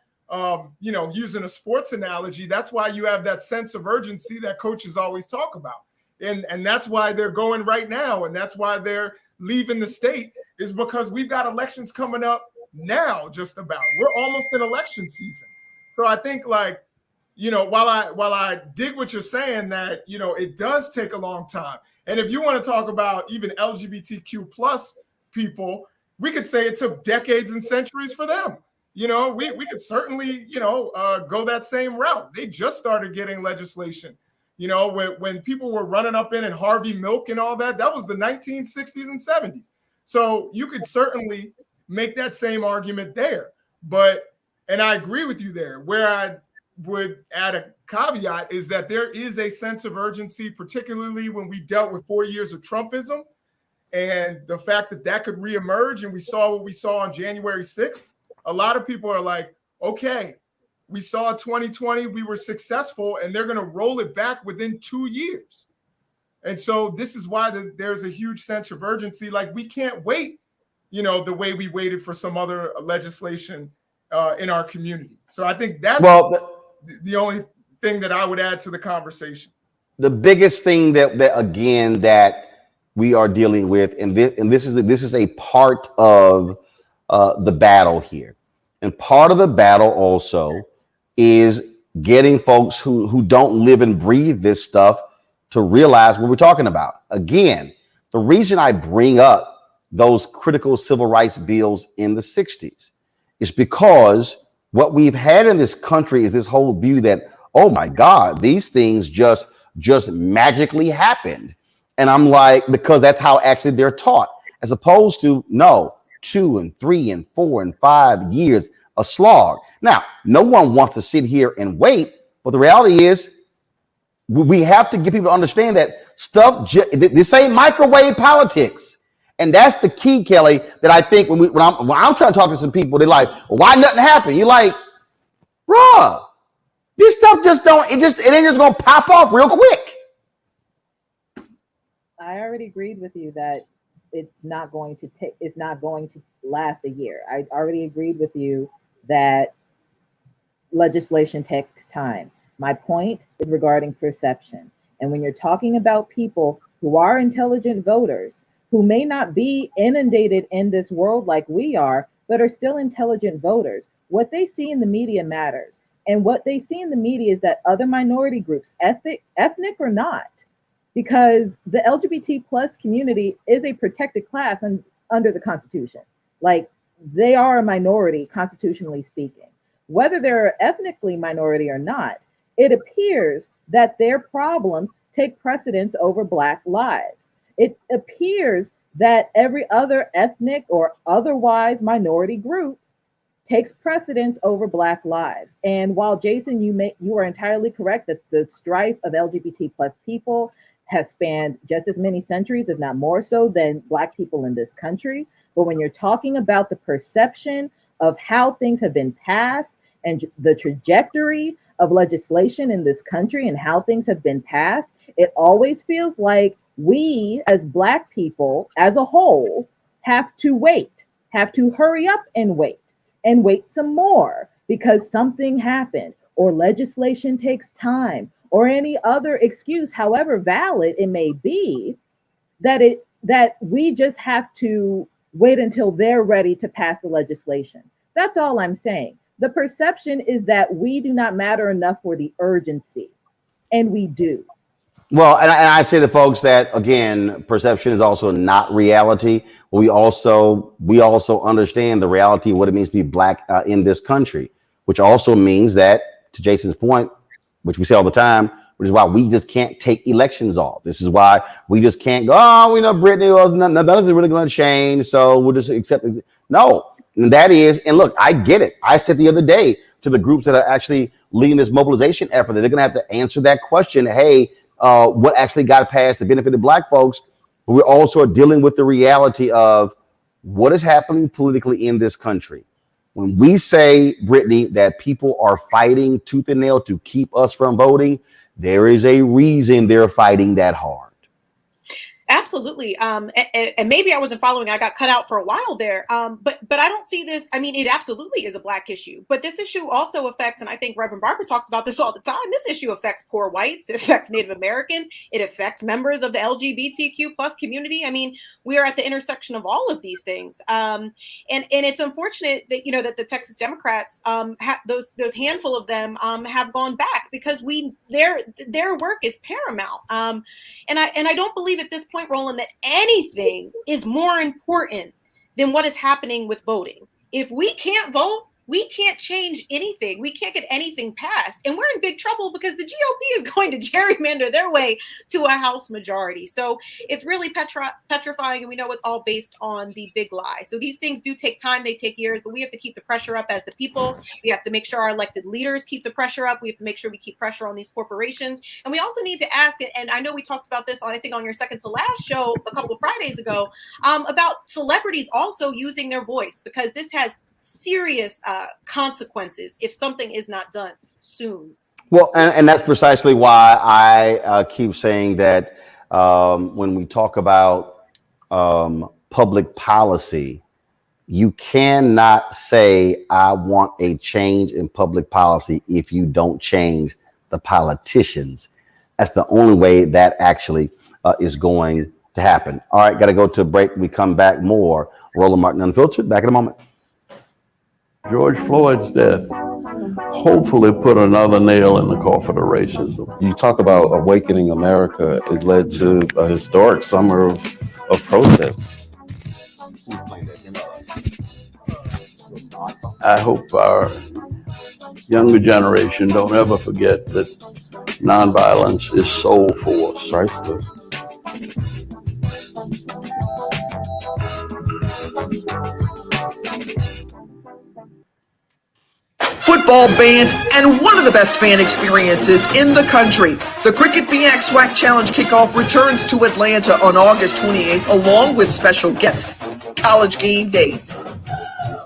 using a sports analogy, that's why you have that sense of urgency that coaches always talk about. And that's why they're going right now. And that's why they're leaving the state, is because we've got elections coming up now, just about. We're almost in election season. So I think, like, while I dig what you're saying, that, it does take a long time. And if you want to talk about even LGBTQ plus people, we could say it took decades and centuries for them. you know, we could certainly, you know, go that same route. They just started getting legislation. You know, when people were running up in Harvey Milk and all that, that was the 1960s and 70s. So you could certainly make that same argument there. But, and I agree with you there. Where I would add a caveat is that there is a sense of urgency, particularly when we dealt with 4 years of Trumpism and the fact that that could reemerge. And we saw what we saw on January 6th. A lot of people are like, okay, we saw 2020, we were successful, and they're going to roll it back within 2 years. And so this is why there's a huge sense of urgency. Like, we can't wait, you know, the way we waited for some other legislation in our community. So I think that's the only thing that I would add to the conversation. The biggest thing that we are dealing with, and this is a part of the battle here. And part of the battle also is getting folks who don't live and breathe this stuff to realize what we're talking about. Again, the reason I bring up those critical civil rights bills in the 60s is because what we've had in this country is this whole view that, oh my God, these things just magically happened. And I'm like, because that's how actually they're taught, as opposed to, no, 2 and 3 and 4 and 5 years, a slog. Now, no one wants to sit here and wait, but the reality is we have to get people to understand that stuff, this ain't microwave politics. And that's the key, Kelly, that I think when I'm trying to talk to some people, they're like, well, why nothing happened? You're like, bruh, this stuff it ain't just gonna pop off real quick. I already agreed with you that it's not going to last a year. I already agreed with you that legislation takes time. My point is regarding perception. And when you're talking about people who are intelligent voters, who may not be inundated in this world like we are, but are still intelligent voters, what they see in the media matters. And what they see in the media is that other minority groups, ethnic or not, because the LGBT plus community is a protected class under the Constitution. Like, they are a minority, constitutionally speaking. Whether they're ethnically minority or not, it appears that their problems take precedence over Black lives. It appears that every other ethnic or otherwise minority group takes precedence over Black lives. And while, Jason, you are entirely correct that the strife of LGBT plus people has spanned just as many centuries, if not more so, than Black people in this country. But when you're talking about the perception of how things have been passed and the trajectory of legislation in this country and how things have been passed, it always feels like we as Black people as a whole have to hurry up and wait some more because something happened or legislation takes time or any other excuse, however valid it may be, that we just have to wait until they're ready to pass the legislation. That's all I'm saying. The perception is that we do not matter enough for the urgency, and we do. Well, and I say to folks that, again, perception is also not reality. We also understand the reality of what it means to be Black in this country, which also means that, to Jason's point, which we say all the time, which is why we just can't take elections off. This is why we just can't go, oh, we know Brittany, nothing's really going to change, so we'll just accept it. No, and that is, and look, I get it. I said the other day to the groups that are actually leading this mobilization effort that they're going to have to answer that question. Hey, what actually got passed that benefited Black folks? But we're also dealing with the reality of what is happening politically in this country. When we say, Brittany, that people are fighting tooth and nail to keep us from voting, there is a reason they're fighting that hard. Absolutely. And maybe I wasn't following. I got cut out for a while there. But I don't see this. I mean, it absolutely is a Black issue. But this issue also affects, and I think Reverend Barber talks about this all the time, this issue affects poor whites. It affects Native Americans. It affects members of the LGBTQ plus community. I mean, we are at the intersection of all of these things. And it's unfortunate that, you know, that the Texas Democrats, those handful of them have gone back because their work is paramount. And I don't believe at this point, Roland, that anything is more important than what is happening with voting. If we can't vote, we can't change anything. We can't get anything passed. And we're in big trouble because the GOP is going to gerrymander their way to a House majority. So it's really petrifying. And we know it's all based on the big lie. So these things do take time. They take years, but we have to keep the pressure up as the people. We have to make sure our elected leaders keep the pressure up. We have to make sure we keep pressure on these corporations. And we also need to ask, and I know we talked about this I think on your second to last show a couple of Fridays ago, about celebrities also using their voice, because this has serious consequences if something is not done soon. Well, and that's precisely why I keep saying that when we talk about public policy, you cannot say, I want a change in public policy if you don't change the politicians. That's the only way that actually is going to happen. All right, got to go to a break. We come back more. Roland Martin Unfiltered, back in a moment. George Floyd's death hopefully put another nail in the coffin of racism. You talk about awakening America. It led to a historic summer of protest. I hope our younger generation don't ever forget that nonviolence is soul force. Priceless. Football bands, and one of the best fan experiences in the country. The Cricket BX SWAC Challenge kickoff returns to Atlanta on August 28th, along with special guest College Game Day.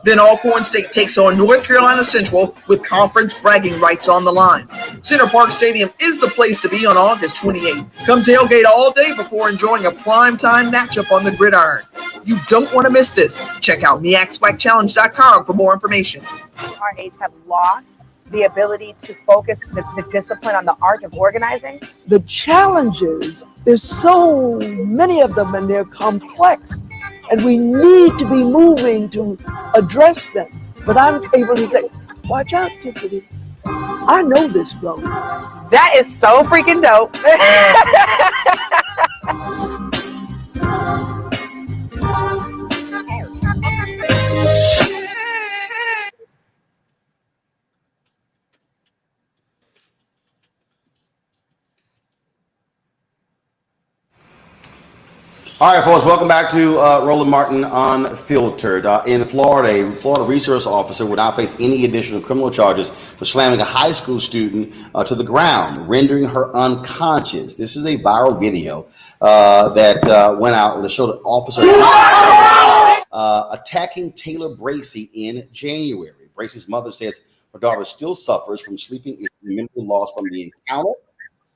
Then Alcorn State takes on North Carolina Central with conference bragging rights on the line. Center Park Stadium is the place to be on August 28th. Come tailgate all day before enjoying a primetime matchup on the gridiron. You don't want to miss this. Check out MEACSWACChallenge.com for more information. Our age have lost the ability to focus the discipline on the art of organizing. The challenges, there's so many of them and they're complex. And we need to be moving to address them. But I'm able to say, watch out, Tiffany. I know this road. That is so freaking dope. All right, folks, welcome back to Roland Martin Unfiltered. In Florida, a Florida resource officer will not face any additional criminal charges for slamming a high school student to the ground, rendering her unconscious. This is a viral video that went out that showed an officer attacking Taylor Bracey in January. Bracey's mother says her daughter still suffers from sleeping issues and memory loss from the encounter.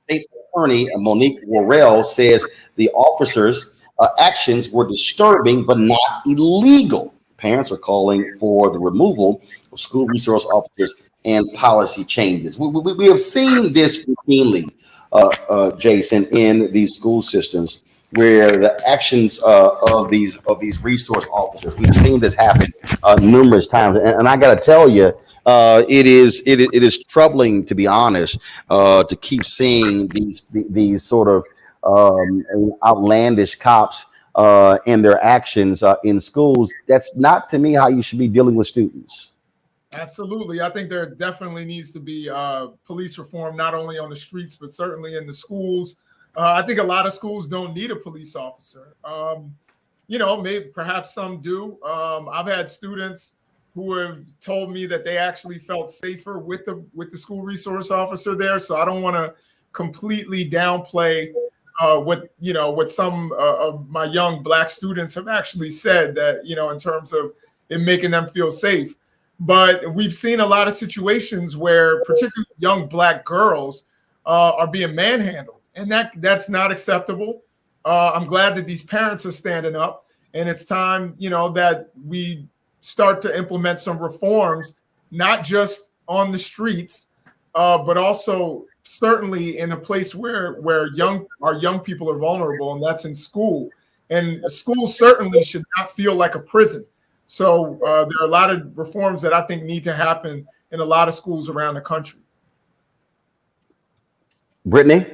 State attorney Monique Worrell says the officers' actions were disturbing but not illegal. Parents are calling for the removal of school resource officers and policy changes. We have seen this routinely, Jason, in these school systems where the actions of these resource officers, we've seen this happen numerous times. And I got to tell you, it is troubling, to be honest, to keep seeing these sort of outlandish cops and their actions in schools. That's not, to me, how you should be dealing with students. Absolutely. I think there definitely needs to be police reform, not only on the streets, but certainly in the schools. I think a lot of schools don't need a police officer. Maybe perhaps some do. I've had students who have told me that they actually felt safer with the school resource officer there. So I don't want to completely downplay what some of my young Black students have actually said, that, in terms of it making them feel safe. But we've seen a lot of situations where particularly young Black girls are being manhandled, and that's not acceptable. I'm glad that these parents are standing up, and it's time, that we start to implement some reforms, not just on the streets, but also certainly in a place where our young people are vulnerable, and that's in school. And school certainly should not feel like a prison. So there are a lot of reforms that I think need to happen in a lot of schools around the country. Brittany?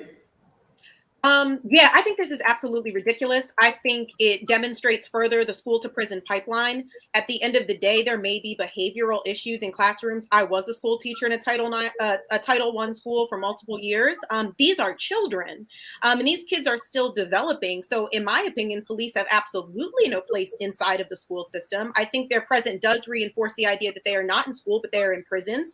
Yeah, I think this is absolutely ridiculous. I think it demonstrates further the school to prison pipeline. At the end of the day, there may be behavioral issues in classrooms. I was a school teacher in a Title I school for multiple years. These are children, and these kids are still developing. So, in my opinion, police have absolutely no place inside of the school system. I think their presence does reinforce the idea that they are not in school, but they are in prisons,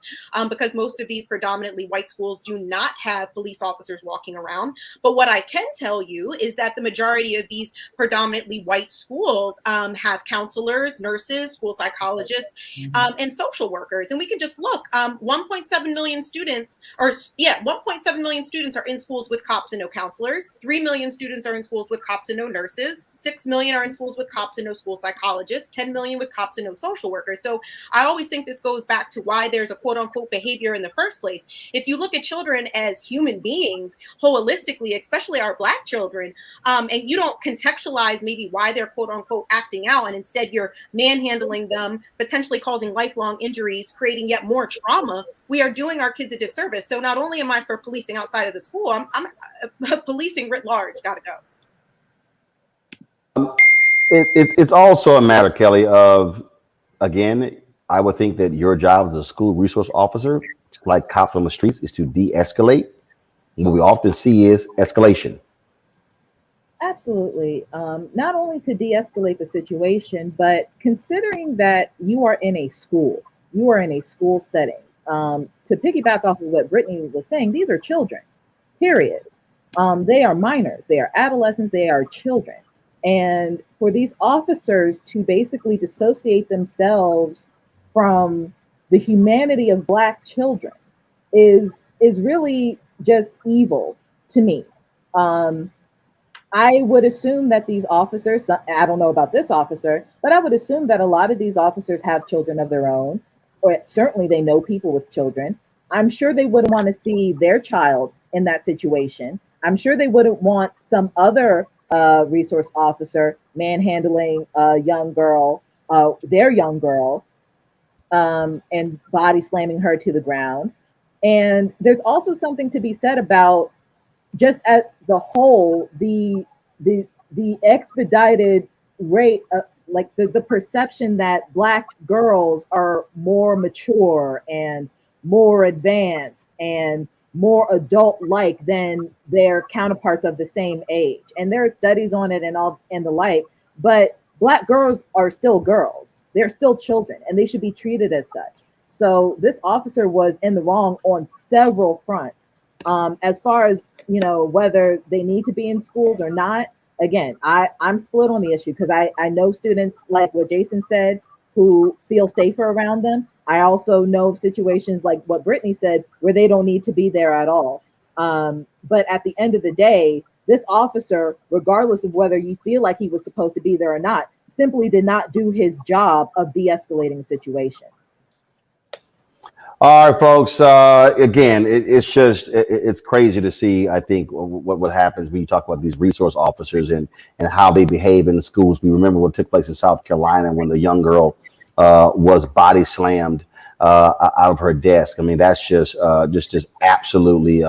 because most of these predominantly white schools do not have police officers walking around. But what I can tell you is that the majority of these predominantly white schools have counselors, nurses, school psychologists, and social workers. And we can just look, 1.7 million students, 1.7 million students are in schools with cops and no counselors. 3 million students are in schools with cops and no nurses. 6 million are in schools with cops and no school psychologists. 10 million with cops and no social workers. So I always think this goes back to why there's a quote unquote behavior in the first place. If you look at children as human beings holistically, especially our Black children, and you don't contextualize maybe why they're quote unquote acting out, and instead you're manhandling them, potentially causing lifelong injuries, creating yet more trauma, we are doing our kids a disservice. So not only am I for policing outside of the school, I'm policing writ large. Gotta go. It's also a matter, Kelly, of, again, I would think that your job as a school resource officer, like cops on the streets, is to de-escalate. What we often see is escalation. Absolutely. Not only to de-escalate the situation, but considering that you are in a school setting. To piggyback off of what Brittany was saying, these are children, period. They are minors, they are adolescents, they are children. And for these officers to basically dissociate themselves from the humanity of Black children is really just evil to me. I would assume that these officers, I don't know about this officer, but I would assume that a lot of these officers have children of their own, or certainly they know people with children. I'm sure they wouldn't want to see their child in that situation. I'm sure they wouldn't want some other resource officer manhandling a young girl, their young girl, and body slamming her to the ground. And there's also something to be said about, just as a whole, the expedited rate of, like, the perception that Black girls are more mature and more advanced and more adult-like than their counterparts of the same age. And there are studies on it and the like, but Black girls are still girls. They're still children, and they should be treated as such. So this officer was in the wrong on several fronts. As far as, whether they need to be in schools or not, again, I'm split on the issue, because I know students, like what Jason said, who feel safer around them. I also know of situations like what Brittany said, where they don't need to be there at all. But at the end of the day, this officer, regardless of whether you feel like he was supposed to be there or not, simply did not do his job of de-escalating the situation. All right, folks. Again, it's crazy to see, I think, what happens when you talk about these resource officers and how they behave in the schools. We remember what took place in South Carolina when the young girl was body slammed out of her desk. I mean, that's just absolutely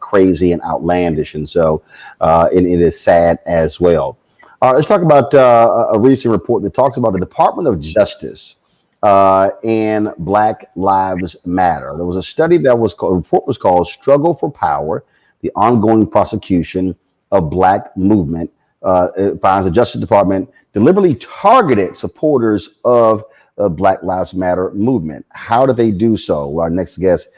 crazy and outlandish. And so it is sad as well. Let's talk about a recent report that talks about the Department of Justice and Black Lives Matter. There was a study that report was called "Struggle for Power: The Ongoing Prosecution of Black Movement." It finds the Justice Department deliberately targeted supporters of the Black Lives Matter movement. How did they do so? Well, our next guest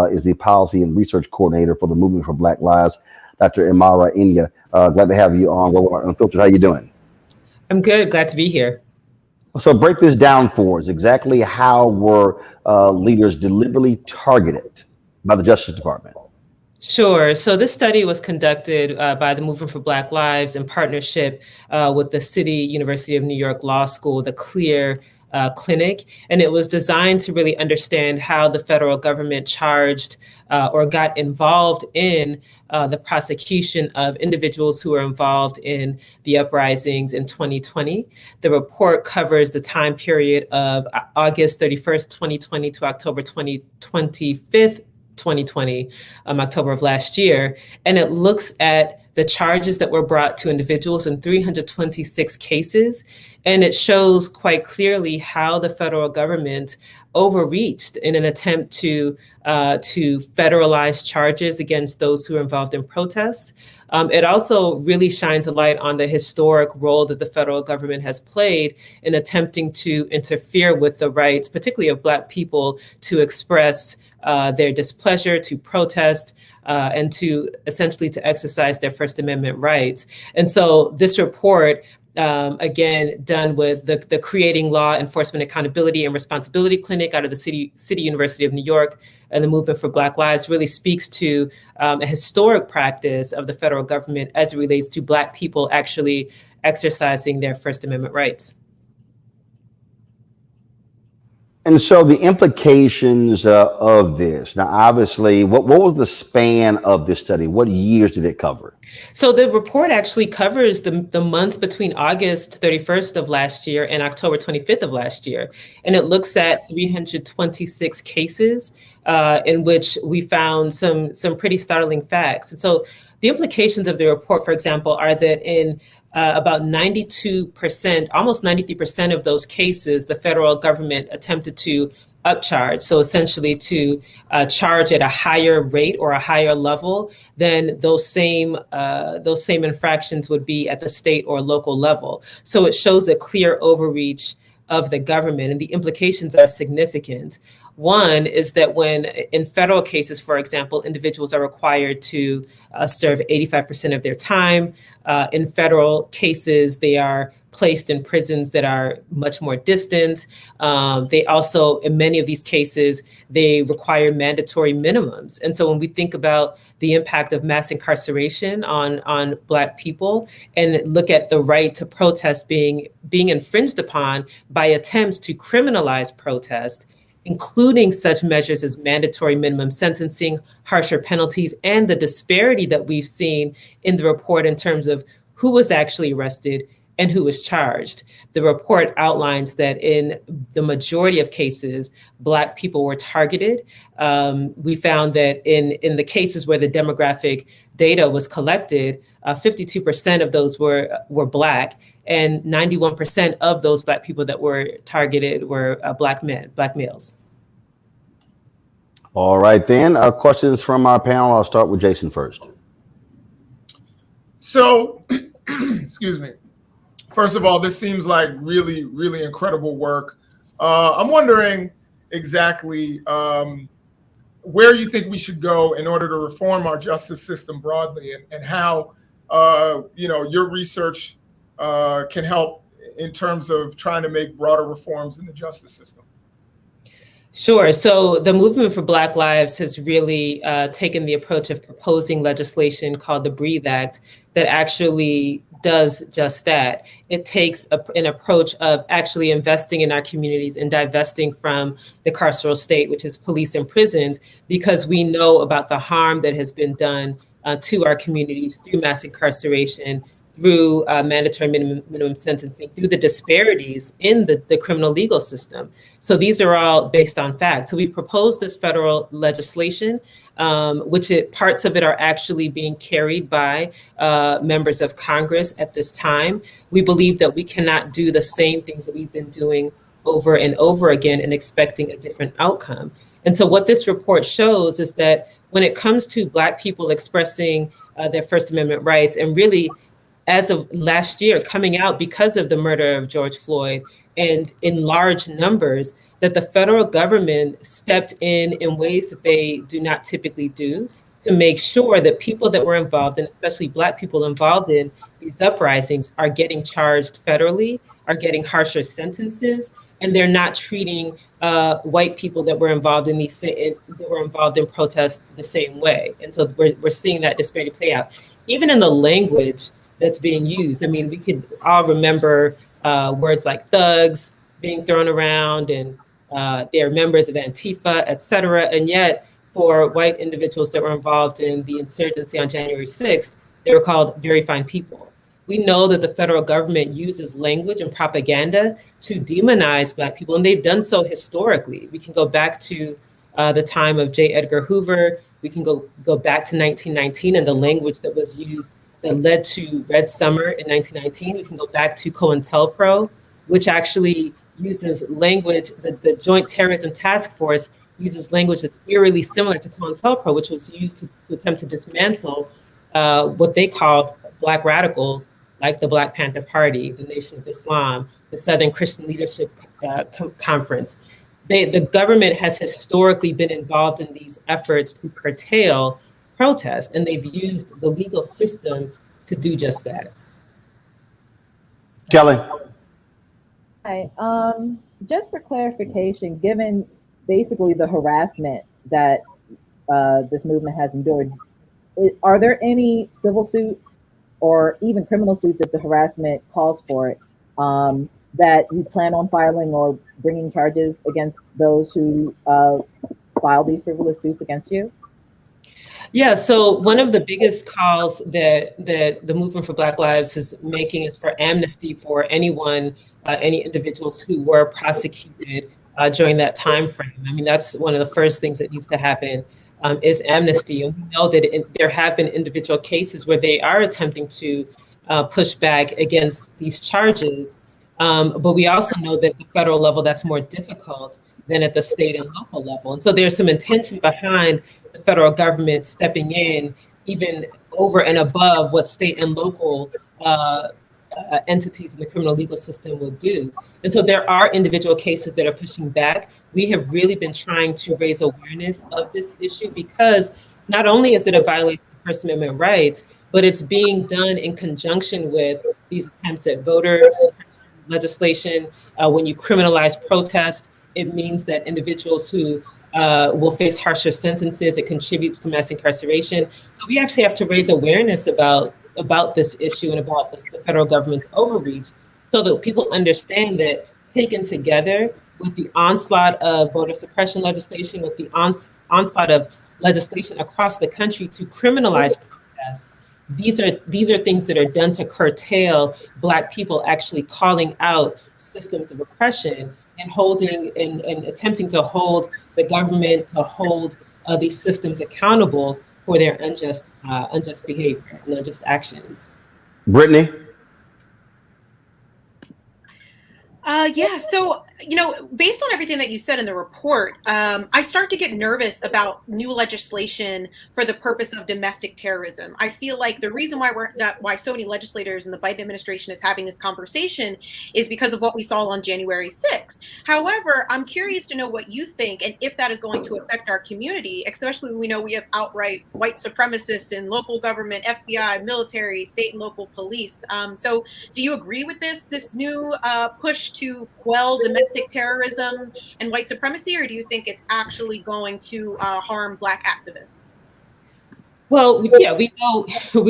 is the Policy and Research Coordinator for the Movement for Black Lives, Dr. Imara Inya. Glad to have you on Roland Unfiltered. How you doing? I'm good. Glad to be here. So break this down for us. Exactly how were leaders deliberately targeted by the Justice Department? Sure. So this study was conducted by the Movement for Black Lives in partnership with the City University of New York Law School, the CLEAR clinic. And it was designed to really understand how the federal government charged or got involved in the prosecution of individuals who were involved in the uprisings in 2020. The report covers the time period of August 31st, 2020 to October 25th, 2020, October of last year. And it looks at the charges that were brought to individuals in 326 cases. And it shows quite clearly how the federal government overreached in an attempt to federalize charges against those who are involved in protests. It also really shines a light on the historic role that the federal government has played in attempting to interfere with the rights, particularly of Black people, to express their displeasure, to protest, and to essentially to exercise their First Amendment rights. And so this report, again, done with the Creating Law Enforcement Accountability and Responsibility Clinic out of the City University of New York and the Movement for Black Lives, really speaks to a historic practice of the federal government as it relates to Black people actually exercising their First Amendment rights. And so the implications of this, now, obviously, what was the span of this study? What years did it cover? So the report actually covers the months between August 31st of last year and October 25th of last year. And it looks at 326 cases in which we found some pretty startling facts. And so the implications of the report, for example, are that in about 92%, almost 93% of those cases, the federal government attempted to upcharge. So essentially to charge at a higher rate or a higher level than those same infractions would be at the state or local level. So it shows a clear overreach of the government, and the implications are significant. One is that when in federal cases, for example, individuals are required to serve 85% of their time. In federal cases, they are placed in prisons that are much more distant. They also, in many of these cases, they require mandatory minimums. And so when we think about the impact of mass incarceration on Black people and look at the right to protest being infringed upon by attempts to criminalize protest, including such measures as mandatory minimum sentencing, harsher penalties, and the disparity that we've seen in the report in terms of who was actually arrested and who was charged. The report outlines that in the majority of cases, Black people were targeted. We found that in the cases where the demographic data was collected, 52% of those were Black, and 91% of those Black people that were targeted were Black males. All right, then. Questions from our panel. I'll start with Jason first. So, excuse me. First of all, this seems like really, really incredible work. I'm wondering exactly where you think we should go in order to reform our justice system broadly, and how your research can help in terms of trying to make broader reforms in the justice system. Sure. So the Movement for Black Lives has really taken the approach of proposing legislation called the Breathe Act that actually does just that. It takes an approach of actually investing in our communities and divesting from the carceral state, which is police and prisons, because we know about the harm that has been done to our communities through mass incarceration, through mandatory minimum sentencing, through the disparities in the criminal legal system. So these are all based on fact. So we've proposed this federal legislation, which parts of it are actually being carried by members of Congress at this time. We believe that we cannot do the same things that we've been doing over and over again and expecting a different outcome. And so what this report shows is that when it comes to Black people expressing their First Amendment rights, and really as of last year, coming out because of the murder of George Floyd, and in large numbers, that the federal government stepped in ways that they do not typically do to make sure that people that were involved, and especially Black people involved in these uprisings, are getting charged federally, are getting harsher sentences, and they're not treating white people that were involved in protests the same way. And so we're seeing that disparity play out, even in the language that's being used. I mean, we could all remember words like thugs being thrown around, and they're members of Antifa, et cetera. And yet, for white individuals that were involved in the insurgency on January 6th, they were called very fine people. We know that the federal government uses language and propaganda to demonize Black people, and they've done so historically. We can go back to the time of J. Edgar Hoover. We can go back to 1919 and the language that was used that led to Red Summer in 1919. We can go back to COINTELPRO, which actually uses language, the Joint Terrorism Task Force uses language that's eerily similar to COINTELPRO, which was used to attempt to dismantle what they called Black radicals, like the Black Panther Party, the Nation of Islam, the Southern Christian Leadership Conference. The government has historically been involved in these efforts to curtail protest, and they've used the legal system to do just that. Kelly. Hi. Just for clarification, given basically the harassment that this movement has endured, are there any civil suits or even criminal suits if the harassment calls for it that you plan on filing or bringing charges against those who file these frivolous suits against you? Yeah, so one of the biggest calls that the Movement for Black Lives is making is for amnesty for anyone, any individuals who were prosecuted during that time frame. I mean, that's one of the first things that needs to happen is amnesty. And we know that there have been individual cases where they are attempting to push back against these charges. But we also know that at the federal level, that's more difficult than at the state and local level. And so there's some intention behind the federal government stepping in even over and above what state and local entities in the criminal legal system will do. And so there are individual cases that are pushing back. We have really been trying to raise awareness of this issue because not only is it a violation of First Amendment rights, but it's being done in conjunction with these attempts at voter legislation. When you criminalize protest, it means that individuals who will face harsher sentences. It contributes to mass incarceration. So we actually have to raise awareness about this issue and about the federal government's overreach so that people understand that taken together with the onslaught of voter suppression legislation, with the onslaught of legislation across the country to criminalize protests, these are things that are done to curtail Black people actually calling out systems of oppression and holding and attempting to hold the government, to hold these systems accountable for their unjust behavior and unjust actions. Brittany? Yeah, so, based on everything that you said in the report, I start to get nervous about new legislation for the purpose of domestic terrorism. I feel like the reason why so many legislators in the Biden administration is having this conversation is because of what we saw on January 6th. However, I'm curious to know what you think and if that is going to affect our community, especially when we know we have outright white supremacists in local government, FBI, military, state and local police. So do you agree with this new push to quell domestic terrorism and white supremacy, or do you think it's actually going to harm Black activists? Well, yeah, we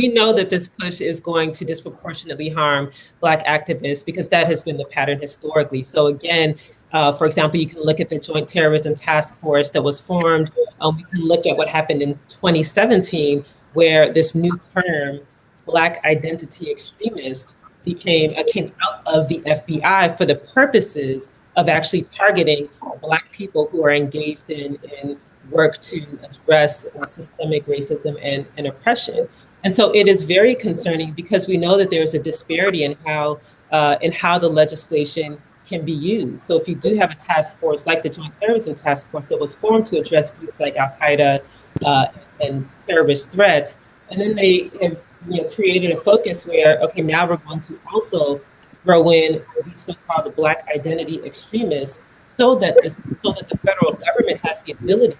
know that this push is going to disproportionately harm Black activists because that has been the pattern historically. So again, for example, you can look at the Joint Terrorism Task Force that was formed. We can look at what happened in 2017, where this new term, Black identity extremist, came out of the FBI for the purposes of actually targeting Black people who are engaged in work to address systemic racism and oppression. And so it is very concerning because we know that there's a disparity in how the legislation can be used. So if you do have a task force like the Joint Terrorism Task Force that was formed to address groups like Al-Qaeda and terrorist threats, and then they have created a focus where, okay, now we're going to also throw in these so-called Black identity extremists so that the federal government has the ability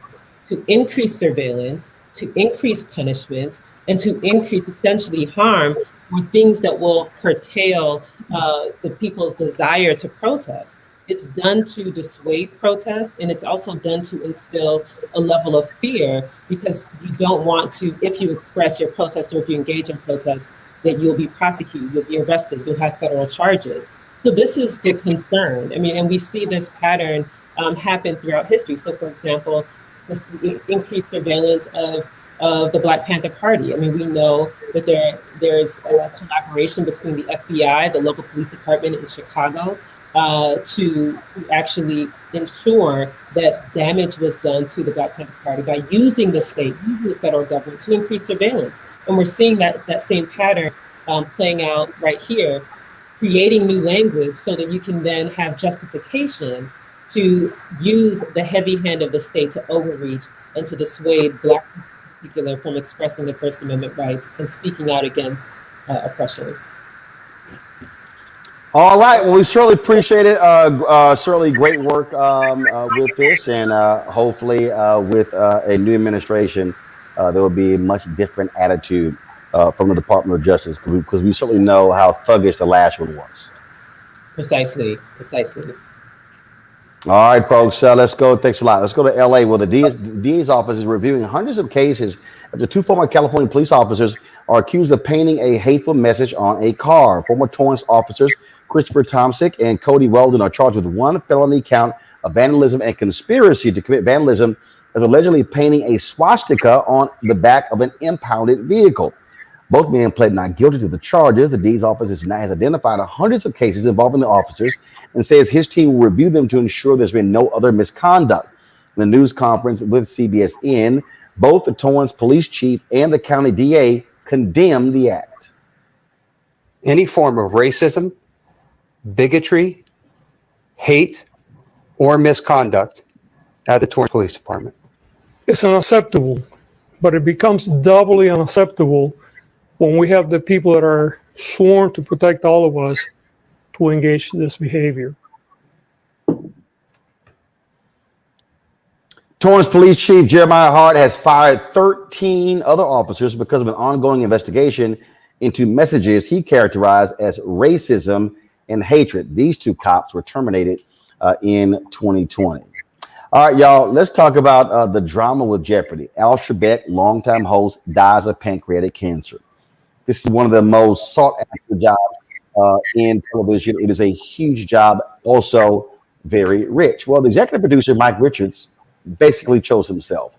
to increase surveillance, to increase punishments, and to increase essentially harm for things that will curtail the people's desire to protest. It's done to dissuade protest, and it's also done to instill a level of fear because you don't want to, if you express your protest or if you engage in protest, that you'll be prosecuted, you'll be arrested, you'll have federal charges. So this is the concern. I mean, and we see this pattern happen throughout history. So for example, this increased surveillance of the Black Panther Party. I mean, we know that there's a collaboration between the FBI, the local police department in Chicago, to actually ensure that damage was done to the Black Panther Party by using the state, using the federal government to increase surveillance. And we're seeing that same pattern playing out right here, creating new language so that you can then have justification to use the heavy hand of the state to overreach and to dissuade Black people in particular from expressing their First Amendment rights and speaking out against oppression. All right. Well, we certainly appreciate it. Certainly great work with this, and hopefully with a new administration, there will be a much different attitude from the Department of Justice, because we certainly know how thuggish the last one was. Precisely. All right, folks, let's go. Thanks a lot. Let's go to LA, where the DA's office is reviewing hundreds of cases after two former California police officers are accused of painting a hateful message on a car. Former Torrance officers Christopher Tomsick and Cody Weldon are charged with one felony count of vandalism and conspiracy to commit vandalism as allegedly painting a swastika on the back of an impounded vehicle. Both men pled not guilty to the charges. The DA's office has identified hundreds of cases involving the officers and says his team will review them to ensure there's been no other misconduct. In a news conference with CBSN, both the Torrance police chief and the county DA condemned the act. Any form of racism, bigotry, hate, or misconduct at the Torrance Police Department. It's unacceptable, but it becomes doubly unacceptable when we have the people that are sworn to protect all of us to engage in this behavior. Torrance Police Chief Jeremiah Hart has fired 13 other officers because of an ongoing investigation into messages he characterized as racism and hatred. These two cops were terminated in 2020. All right, y'all, let's talk about the drama with Jeopardy. Al Trebek, longtime host, dies of pancreatic cancer. This is one of the most sought-after jobs in television. It is a huge job, also very rich. Well, the executive producer, Mike Richards, basically chose himself.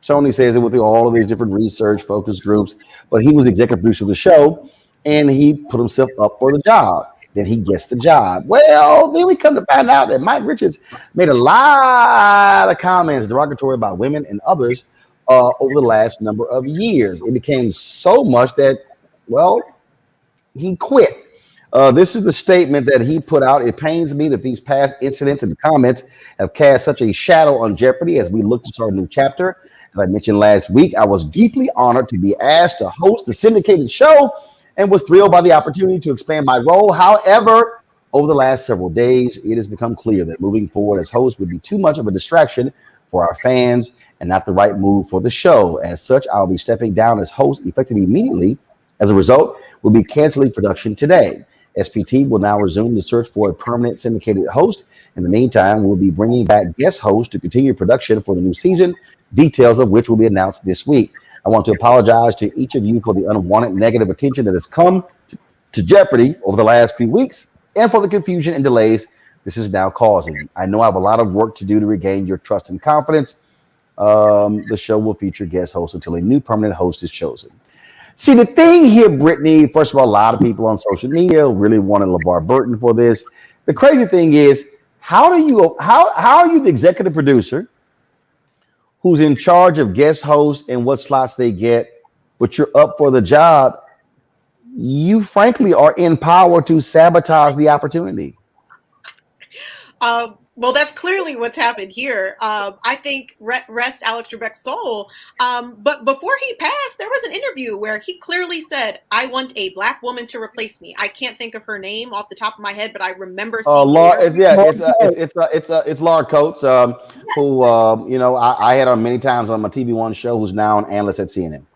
Sony says it with all of these different research focus groups, but he was the executive producer of the show, and he put himself up for the job. Then he gets the job. Well, then we come to find out that Mike Richards made a lot of comments derogatory about women and others over the last number of years. It became so much that, well, he quit. This is the statement that he put out. It pains me that these past incidents and comments have cast such a shadow on Jeopardy as we look to start a new chapter. As I mentioned last week, I was deeply honored to be asked to host the syndicated show and was thrilled by the opportunity to expand my role. However, over the last several days, it has become clear that moving forward as host would be too much of a distraction for our fans and not the right move for the show. As such, I'll be stepping down as host effective immediately. As a result, we'll be canceling production today. SPT will now resume the search for a permanent syndicated host. In the meantime, we'll be bringing back guest hosts to continue production for the new season, details of which will be announced this week. I want to apologize to each of you for the unwanted negative attention that has come to Jeopardy over the last few weeks and for the confusion and delays this is now causing. I know I have a lot of work to do to regain your trust and confidence. The show will feature guest hosts until a new permanent host is chosen. See, the thing here, Brittany, first of all, a lot of people on social media really wanted LeVar Burton for this. The crazy thing is, how are you the executive producer who's in charge of guest hosts and what slots they get, but you're up for the job? You frankly are in power to sabotage the opportunity. Well, that's clearly what's happened here. I think rest Alex Trebek's soul. But before he passed, there was an interview where he clearly said, "I want a Black woman to replace me." I can't think of her name off the top of my head, but I remember. It's Laura Coates, who I had on many times on my TV One show, who's now an analyst at CNN.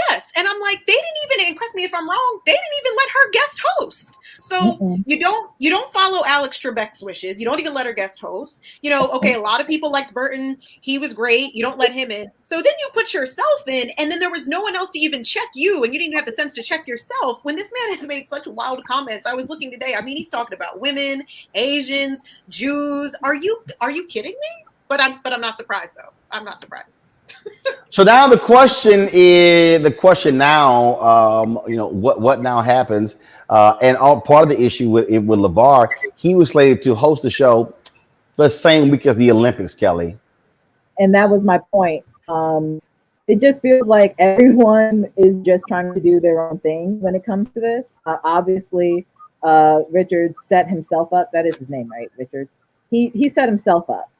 Yes, and I'm like, they didn't even, and correct me if I'm wrong, they didn't even let her guest host. So you don't follow Alex Trebek's wishes. You don't even let her guest host. Okay, a lot of people liked Burton. He was great. You don't let him in. So then you put yourself in, and then there was no one else to even check you, and you didn't even have the sense to check yourself. When this man has made such wild comments, I was looking today. I mean, he's talking about women, Asians, Jews. Are you kidding me? But I'm not surprised though. I'm not surprised. So now the question now, what now happens? And all part of the issue with LeVar, he was slated to host the show the same week as the Olympics, Kelly. And that was my point. It just feels like everyone is just trying to do their own thing when it comes to this. Obviously, Richard set himself up. That is his name, right? Richard. He set himself up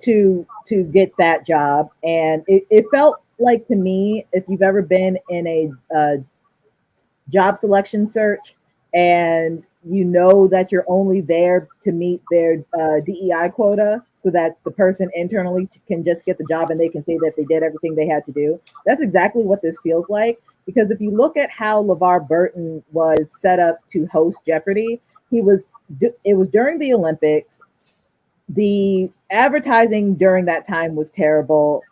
to get that job, and it felt like to me, if you've ever been in a job selection search and you know that you're only there to meet their DEI quota so that the person internally can just get the job and they can say that they did everything they had to do. That's exactly what this feels like. Because if you look at how LeVar Burton was set up to host Jeopardy, it was during the Olympics. The advertising during that time was terrible.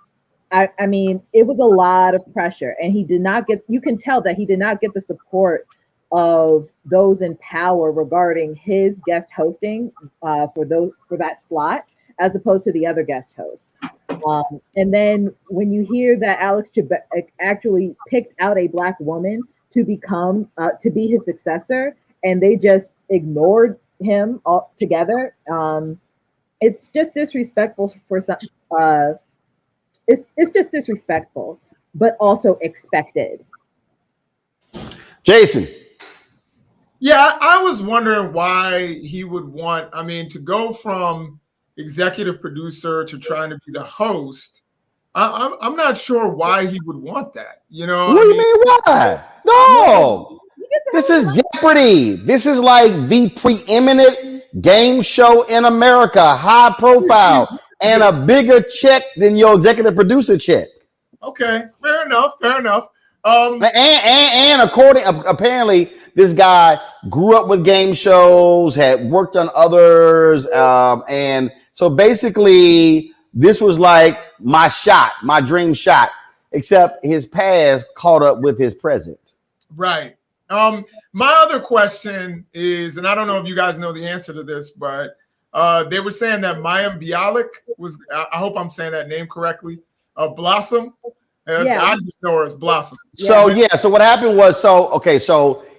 I mean, it was a lot of pressure, and he did not get, you can tell that he did not get the support of those in power regarding his guest hosting for that slot, as opposed to the other guest hosts. And then when you hear that Alex Trebek actually picked out a Black woman to become to be his successor, and they just ignored him altogether, it's just disrespectful for some. It's just disrespectful, but also expected. Jason. Yeah, I was wondering why he would want, to go from executive producer to trying to be the host. I'm not sure why he would want that. You know, what do you mean why? No, this is Jeopardy. This is like the preeminent game show in America, high profile, and a bigger check than your executive producer check. Okay, fair enough. And apparently this guy grew up with game shows, had worked on others, and so basically this was like my dream shot, except his past caught up with his present. Right. My other question is, and I don't know if you guys know the answer to this, but they were saying that Mayim Bialik was, I hope I'm saying that name correctly, Blossom. Yeah. I just know her as Blossom. So so what happened was, so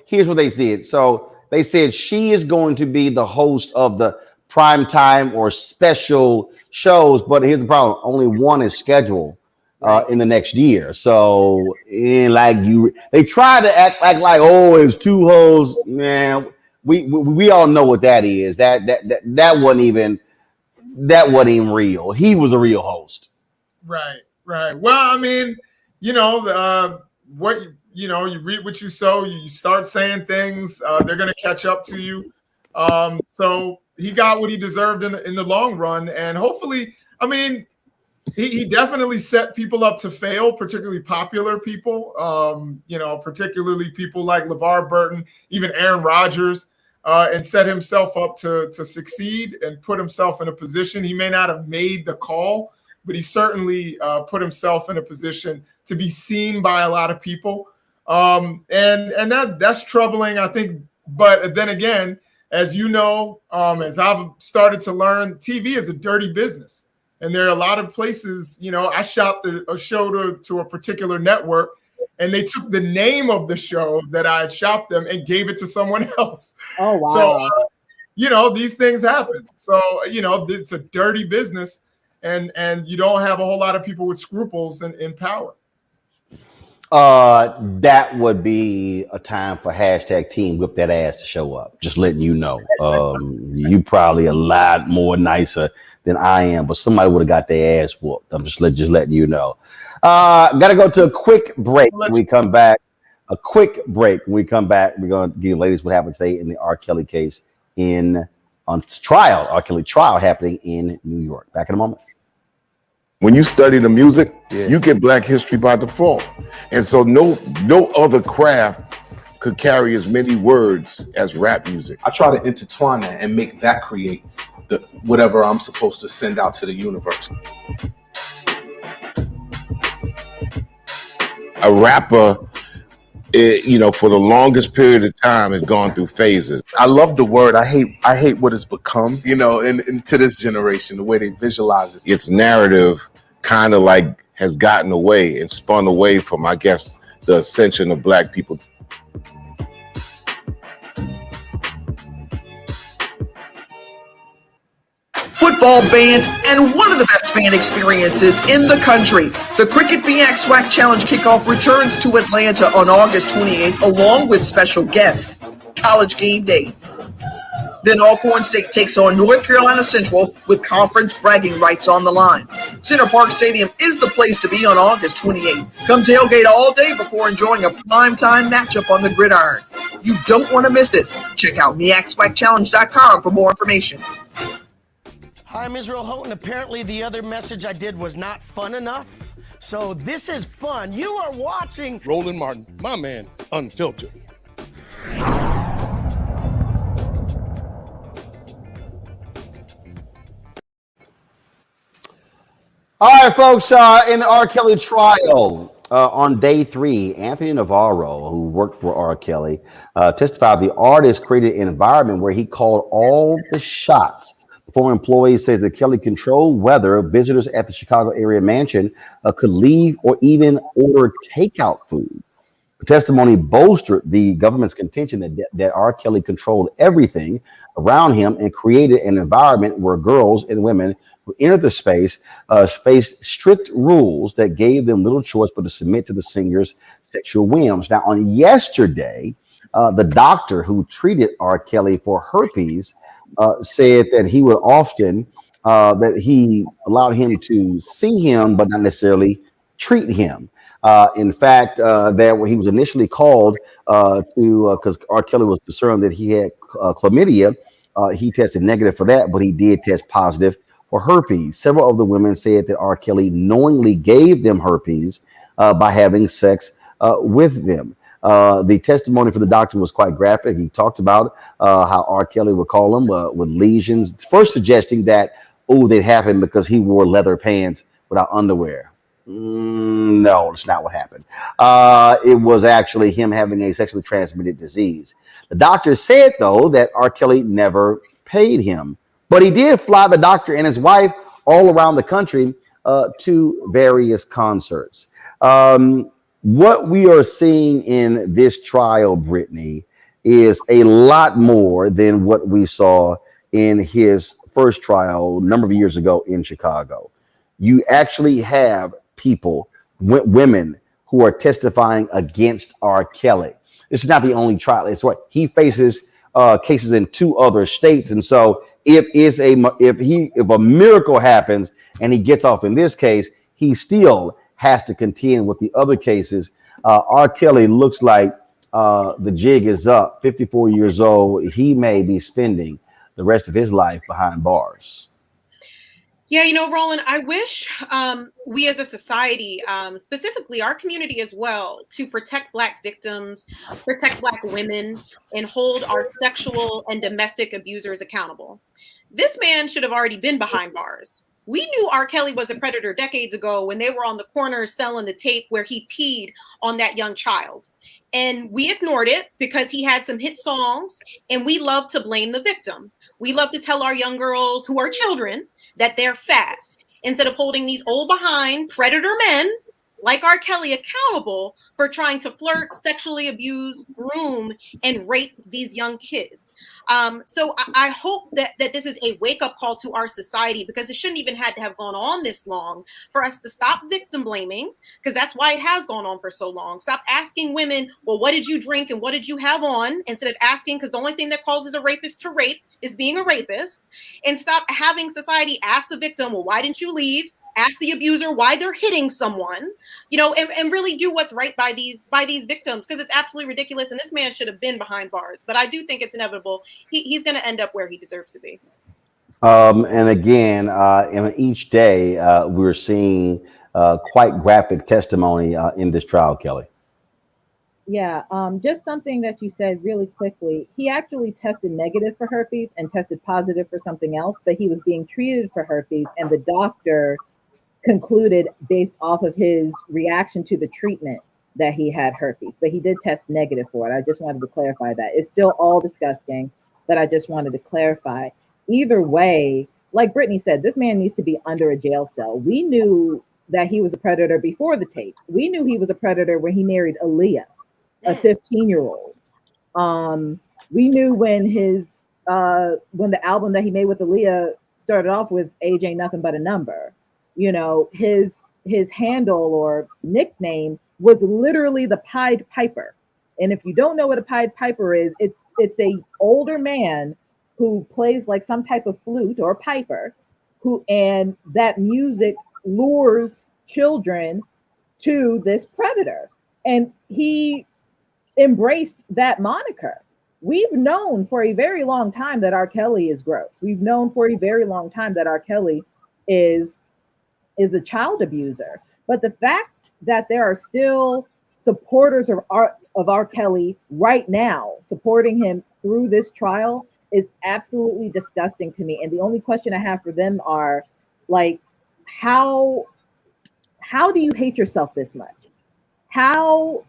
here's what they did. So they said she is going to be the host of the prime time or special shows, but here's the problem: only one is scheduled in the next year. So they try to act like, oh, it's two hosts. Man, we all know what that is. That wasn't even real. He was a real host. Right. Well, you reap what you sow. You start saying things, they're going to catch up to you. So he got what he deserved in the long run, and hopefully, he definitely set people up to fail, particularly popular people. Particularly people like LeVar Burton, even Aaron Rodgers, and set himself up to succeed and put himself in a position. He may not have made the call, but he certainly put himself in a position to be seen by a lot of people. And that's troubling, I think. But then again, as you know, as I've started to learn, TV is a dirty business. And there are a lot of places, I shopped a show to a particular network, and they took the name of the show that I had shopped them and gave it to someone else. Oh, wow. So, these things happen. So, it's a dirty business. And you don't have a whole lot of people with scruples in power. That would be a time for hashtag Team Whip That Ass to show up. Just letting you know. You probably a lot more nicer than I am, but somebody would have got their ass whooped. I'm just letting you know. Got to go to a quick break. When we come back, we're going to give you ladies what happened today in the R. Kelly case on trial. R. Kelly trial happening in New York. Back in a moment. When you study the music, you get Black history by default. And so no other craft could carry as many words as rap music. I try to intertwine that and make that create whatever I'm supposed to send out to the universe. A rapper, for the longest period of time has gone through phases. I love the word. I hate what it's become, and to this generation, the way they visualize it. Its narrative kind of like has gotten away and spun away from, I guess, the ascension of Black people. Football bands, and one of the best fan experiences in the country. The Cricket BX SWAC Challenge kickoff returns to Atlanta on August 28th, along with special guests, College Game Day. Then Alcorn State takes on North Carolina Central with conference bragging rights on the line. Center Park Stadium is the place to be on August 28th. Come tailgate all day before enjoying a primetime matchup on the gridiron. You don't want to miss this. Check out MEACSWACChallenge.com for more information. Hi, I'm Israel Houghton. Apparently the other message I did was not fun enough. So this is fun. You are watching Roland Martin, my man, Unfiltered. All right, folks, in the R. Kelly trial, on day 3, Anthony Navarro, who worked for R. Kelly, testified the artist created an environment where he called all the shots. The former employee says that Kelly controlled whether visitors at the Chicago area mansion could leave or even order takeout food. The testimony bolstered the government's contention that R. Kelly controlled everything around him and created an environment where girls and women who entered the space faced strict rules that gave them little choice but to submit to the singer's sexual whims. Now, on yesterday, the doctor who treated R. Kelly for herpes said that he would often, that he allowed him to see him, but not necessarily treat him. In fact, that when he was initially called because R. Kelly was concerned that he had chlamydia, he tested negative for that, but he did test positive for herpes. Several of the women said that R. Kelly knowingly gave them herpes by having sex with them. The testimony from the doctor was quite graphic. He talked about how R. Kelly would call him with lesions, first suggesting that, they'd happen because he wore leather pants without underwear. No, it's not what happened. It was actually him having a sexually transmitted disease. The doctor said, though, that R. Kelly never paid him, but he did fly the doctor and his wife all around the country to various concerts. What we are seeing in this trial, Brittany, is a lot more than what we saw in his first trial a number of years ago in Chicago. You actually have people, women, who are testifying against R. Kelly. This is not the only trial. It's what he faces cases in 2 other states, and so if a miracle happens and he gets off in this case, he still has to contend with the other cases. R. Kelly looks like the jig is up. 54 years old. He may be spending the rest of his life behind bars. Yeah, Roland, I wish we as a society, specifically our community as well, to protect Black victims, protect Black women, and hold our sexual and domestic abusers accountable. This man should have already been behind bars. We knew R. Kelly was a predator decades ago when they were on the corner selling the tape where he peed on that young child. And we ignored it because he had some hit songs, and we love to blame the victim. We love to tell our young girls who are children that they're fast instead of holding these old behind predator men like R. Kelly accountable for trying to flirt, sexually abuse, groom, and rape these young kids. So I hope that this is a wake-up call to our society, because it shouldn't even had to have gone on this long, for us to stop victim blaming, because that's why it has gone on for so long. Stop asking women, well, what did you drink and what did you have on? Instead of asking, because the only thing that causes a rapist to rape is being a rapist. And stop having society ask the victim, well, why didn't you leave? Ask the abuser why they're hitting someone, and really do what's right by these victims, because it's absolutely ridiculous. And this man should have been behind bars, but I do think it's inevitable. He's going to end up where he deserves to be. And again, in each day, we're seeing quite graphic testimony in this trial, Kelly. Yeah, just something that you said really quickly. He actually tested negative for herpes and tested positive for something else, but he was being treated for herpes, and the doctor concluded based off of his reaction to the treatment that he had herpes, but he did test negative for it. I just wanted to clarify that. It's still all disgusting, but I just wanted to clarify. Either way, like Brittany said, this man needs to be under a jail cell. We knew that he was a predator before the tape. We knew he was a predator when he married Aaliyah, a 15-year-old. We knew when the album that he made with Aaliyah started off with "Age Ain't Nothing But a Number." You know, his handle or nickname was literally the Pied Piper. And if you don't know what a Pied Piper is, it's a older man who plays like some type of flute or piper, and that music lures children to this predator. And he embraced that moniker. We've known for a very long time that R. Kelly is gross. We've known for a very long time that R. Kelly is a child abuser. But the fact that there are still supporters of R. Kelly right now supporting him through this trial is absolutely disgusting to me. And the only question I have for them are, like, how do you hate yourself this much? How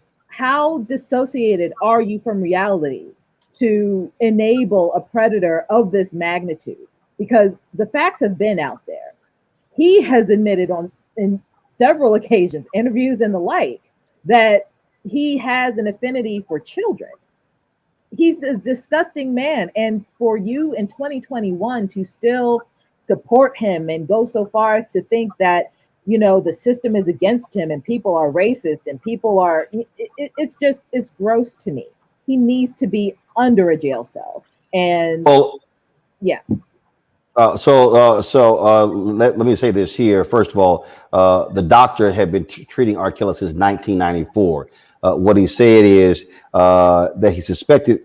dissociated are you from reality to enable a predator of this magnitude? Because the facts have been out there. He has admitted in several occasions, interviews and the like, that he has an affinity for children. He's a disgusting man. And for you in 2021 to still support him and go so far as to think that, you know, the system is against him and people are racist and people are, it's gross to me. He needs to be under a jail cell. And yeah. Let me say this here. First of all, the doctor had been treating R. Kelly since 1994. What he said is that he suspected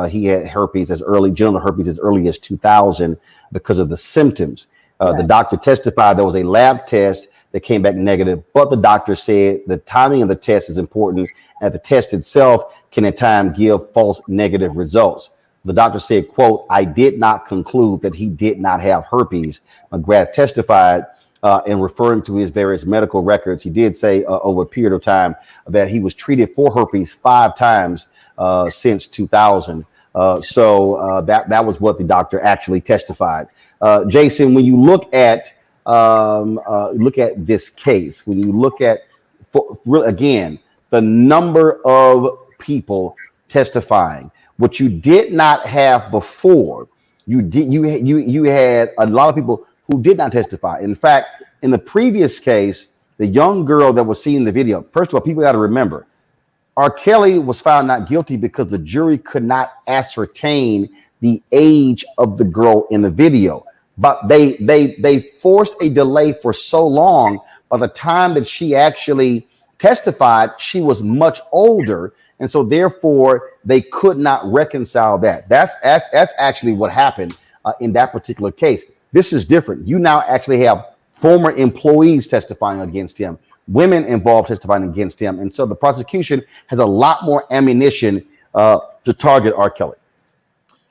he had genital herpes as early as 2000 because of the symptoms. The doctor testified there was a lab test that came back negative, but the doctor said the timing of the test is important, and the test itself can at times give false negative results. The doctor said, quote, "I did not conclude that he did not have herpes." McGrath testified in referring to his various medical records. He did say over a period of time that he was treated for herpes 5 times since 2000. That was what the doctor actually testified. Jason, when you look at this case, when you look at again the number of people testifying, what you did not have before, you had a lot of people who did not testify. In fact, in the previous case, the young girl that was seen in the video, first of all, people got to remember, R. Kelly was found not guilty because the jury could not ascertain the age of the girl in the video. But they forced a delay for so long. By the time that she actually testified, she was much older. And so therefore, they could not reconcile that. That's actually what happened in that particular case. This is different. You now actually have former employees testifying against him, women involved testifying against him. And so the prosecution has a lot more ammunition to target R. Kelly.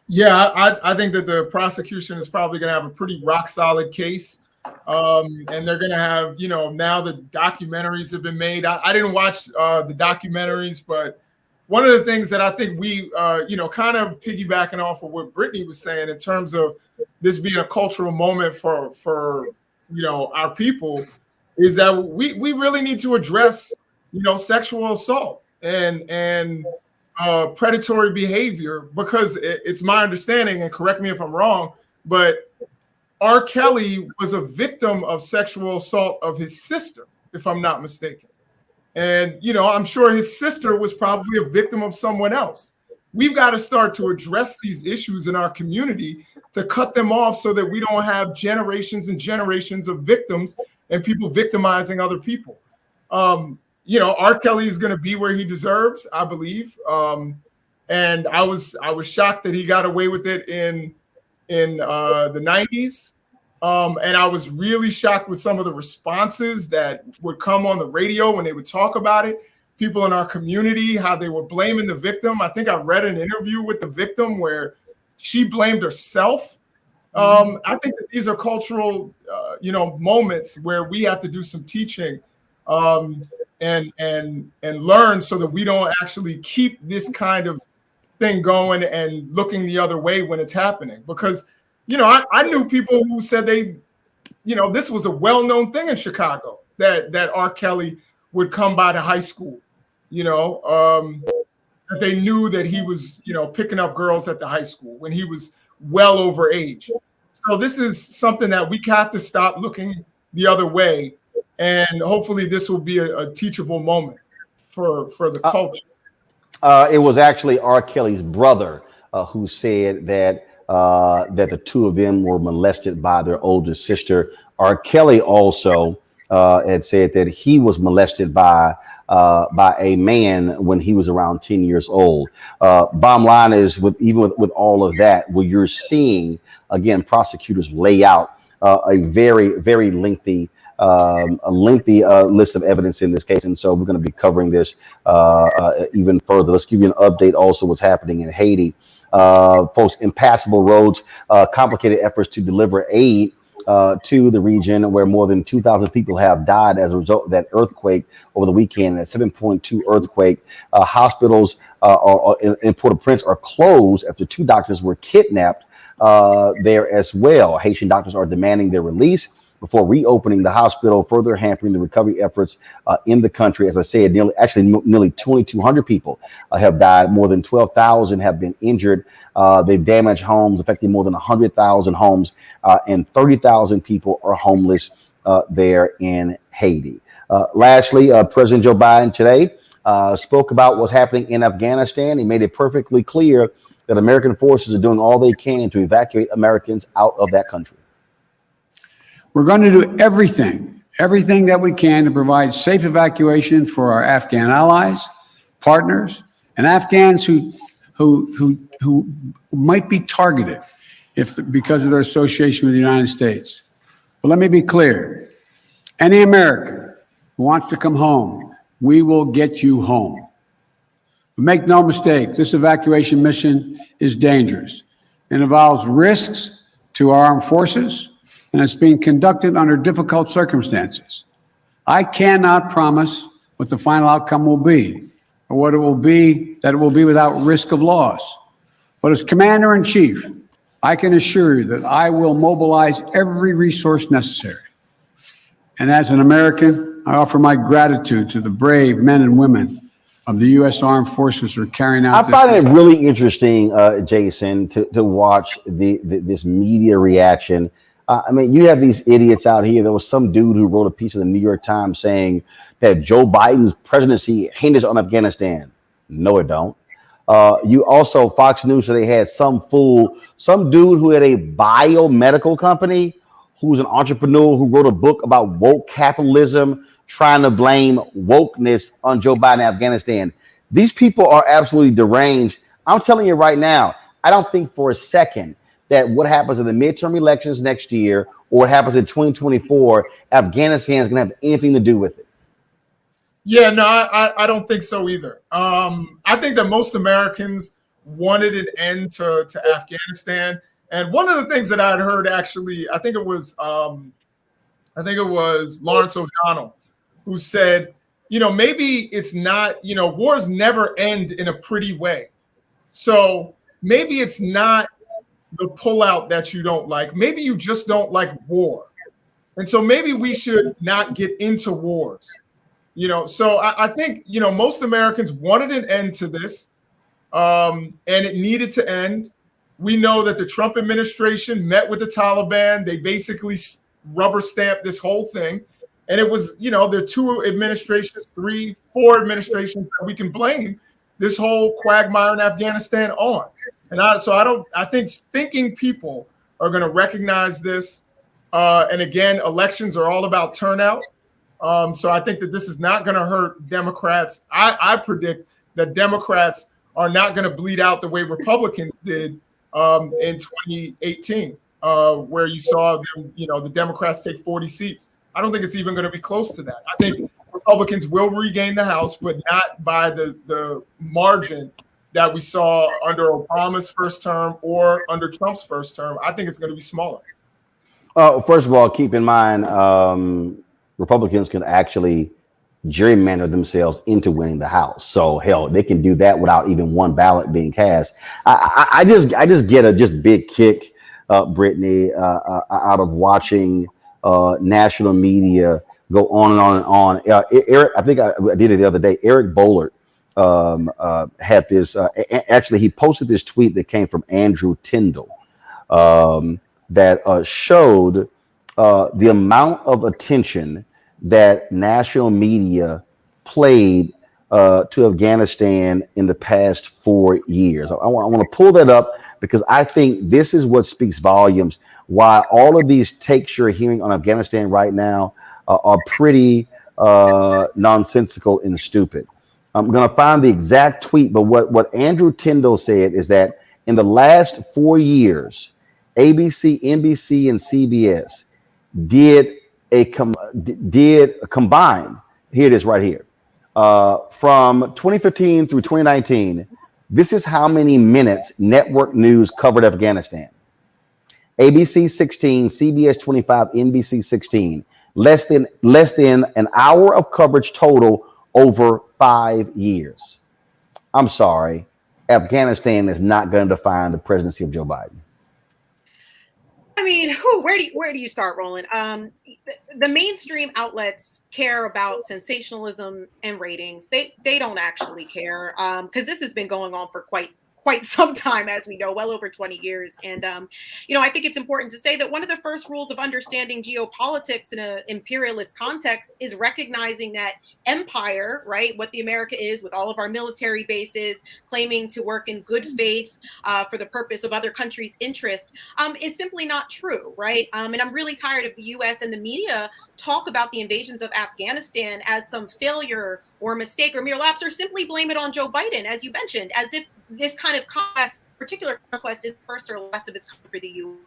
Yeah, I think that the prosecution is probably going to have a pretty rock solid case. And they're going to have, you know, now the documentaries have been made. I didn't watch the documentaries, but one of the things that I think we, kind of piggybacking off of what Brittany was saying in terms of this being a cultural moment for our people, is that we really need to address, sexual assault and predatory behavior, because it's my understanding, and correct me if I'm wrong, but R. Kelly was a victim of sexual assault of his sister, if I'm not mistaken. And, I'm sure his sister was probably a victim of someone else. We've got to start to address these issues in our community to cut them off so that we don't have generations and generations of victims and people victimizing other people. R. Kelly is going to be where he deserves, I believe. And I was shocked that he got away with it in the 90s. And I was really shocked with some of the responses that would come on the radio when they would talk about it. People in our community, how they were blaming the victim. I think I read an interview with the victim where she blamed herself. I think that these are cultural, moments where we have to do some teaching and learn so that we don't actually keep this kind of thing going and looking the other way when it's happening. Because I knew people who said this was a well-known thing in Chicago. that R. Kelly would come by the high school, that they knew that he was, picking up girls at the high school when he was well over age. So this is something that we have to stop looking the other way. And hopefully this will be a teachable moment for the culture. It was actually R. Kelly's brother who said that the two of them were molested by their older sister. R. Kelly also had said that he was molested by a man when he was around 10 years old. Bottom line is, with all of that, where you're seeing, again, prosecutors lay out a very, very lengthy list of evidence in this case. And so we're going to be covering this even further. Let's give you an update also what's happening in Haiti. Folks, impassable roads, complicated efforts to deliver aid to the region, where more than 2,000 people have died as a result of that earthquake over the weekend, that 7.2 earthquake. Hospitals in Port-au-Prince are closed after 2 doctors were kidnapped there as well. Haitian doctors are demanding their release before reopening the hospital, further hampering the recovery efforts in the country. As I said, nearly 2,200 people have died. More than 12,000 have been injured. They've damaged homes, affecting more than 100,000 homes, and 30,000 people are homeless there in Haiti. Lastly, President Joe Biden today spoke about what's happening in Afghanistan. He made it perfectly clear that American forces are doing all they can to evacuate Americans out of that country. We're going to do everything that we can to provide safe evacuation for our Afghan allies, partners, and Afghans who might be targeted because of their association with the United States. But let me be clear. Any American who wants to come home, we will get you home. But make no mistake, this evacuation mission is dangerous. It involves risks to our armed forces, and it's being conducted under difficult circumstances. I cannot promise what the final outcome will be, or what it will be, that it will be without risk of loss. But as Commander-in-Chief, I can assure you that I will mobilize every resource necessary. And as an American, I offer my gratitude to the brave men and women of the U.S. Armed Forces who are carrying out I find it really interesting, Jason, to watch this media reaction. I mean, you have these idiots out here. There was some dude who wrote a piece in the New York Times saying that Joe Biden's presidency hinges on Afghanistan. No, it don't. You also, Fox News, so they had some dude who had a biomedical company, who's an entrepreneur, who wrote a book about woke capitalism, trying to blame wokeness on Joe Biden and Afghanistan. These people are absolutely deranged. I'm telling you right now, I don't think for a second that what happens in the midterm elections next year or what happens in 2024, Afghanistan is going to have anything to do with it. Yeah, no, I don't think so either. I think that most Americans wanted an end to Afghanistan. And one of the things that I'd heard, actually, I think it was Lawrence O'Donnell, who said, maybe it's not, wars never end in a pretty way. So maybe it's not the pullout that you don't like. Maybe you just don't like war. And so maybe we should not get into wars. So I think, most Americans wanted an end to this, and it needed to end. We know that the Trump administration met with the Taliban. They basically rubber stamped this whole thing. And it was, there are 2 administrations, 3, 4 administrations that we can blame this whole quagmire in Afghanistan on. And I think thinking people are going to recognize this. And again, elections are all about turnout. So I think that this is not going to hurt Democrats. I predict that Democrats are not going to bleed out the way Republicans did in 2018, where you saw them, the Democrats take 40 seats. I don't think it's even going to be close to that. I think Republicans will regain the House, but not by the margin that we saw under Obama's first term or under Trump's first term. I think it's going to be smaller. First of all, keep in mind, Republicans can actually gerrymander themselves into winning the House. So hell, they can do that without even one ballot being cast. I just get a big kick, Brittany, out of watching national media go on and on and on. Eric, I think I did it the other day. Eric Bollert had this. Actually, he posted this tweet that came from Andrew Tyndall that showed the amount of attention that national media played to Afghanistan in the past 4 years. I want to pull that up because I think this is what speaks volumes why all of these takes you're hearing on Afghanistan right now are pretty nonsensical and stupid. I'm going to find the exact tweet, but what Andrew Tyndall said is that in the last 4 years, ABC, NBC, and CBS did a combined. Here it is right here. From 2015 through 2019, this is how many minutes network news covered Afghanistan. ABC 16, CBS 25, NBC 16. Less than an hour of coverage total over 5 years. I'm sorry, Afghanistan is not going to define the presidency of Joe Biden. I mean, where do you start, Roland? The mainstream outlets care about sensationalism and ratings. They don't actually care because this has been going on for quite some time, as we know, well over 20 years. And, I think it's important to say that one of the first rules of understanding geopolitics in an imperialist context is recognizing that empire, right, what the America is with all of our military bases, claiming to work in good faith for the purpose of other countries' interests, is simply not true, right? And I'm really tired of the U.S. and the media talk about the invasions of Afghanistan as some failure or mistake or mere lapse, or simply blame it on Joe Biden, as you mentioned, as if this kind of particular conquest is first or last of its kind for the U.S.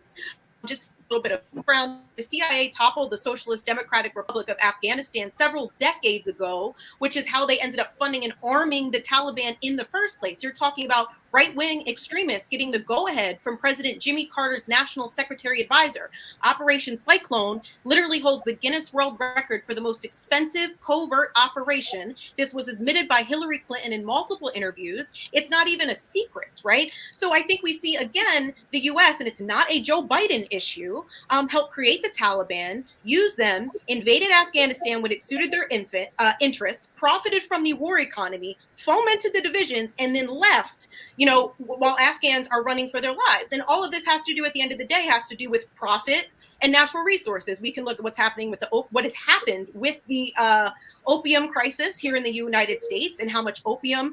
Just a little bit of background. The CIA toppled the Socialist Democratic Republic of Afghanistan several decades ago, which is how they ended up funding and arming the Taliban in the first place. You're talking about right-wing extremists getting the go-ahead from President Jimmy Carter's National Secretary Advisor. Operation Cyclone literally holds the Guinness World Record for the most expensive covert operation. This was admitted by Hillary Clinton in multiple interviews. It's not even a secret, right? So I think we see, again, the U.S., and it's not a Joe Biden issue, help create the Taliban, use them, invaded Afghanistan when it suited their interests, profited from the war economy, fomented the divisions, and then left, while Afghans are running for their lives. And all of this has to do, at the end of the day, has to do with profit and natural resources. We can look at what's happening with what has happened with the opium crisis here in the United States and how much opium,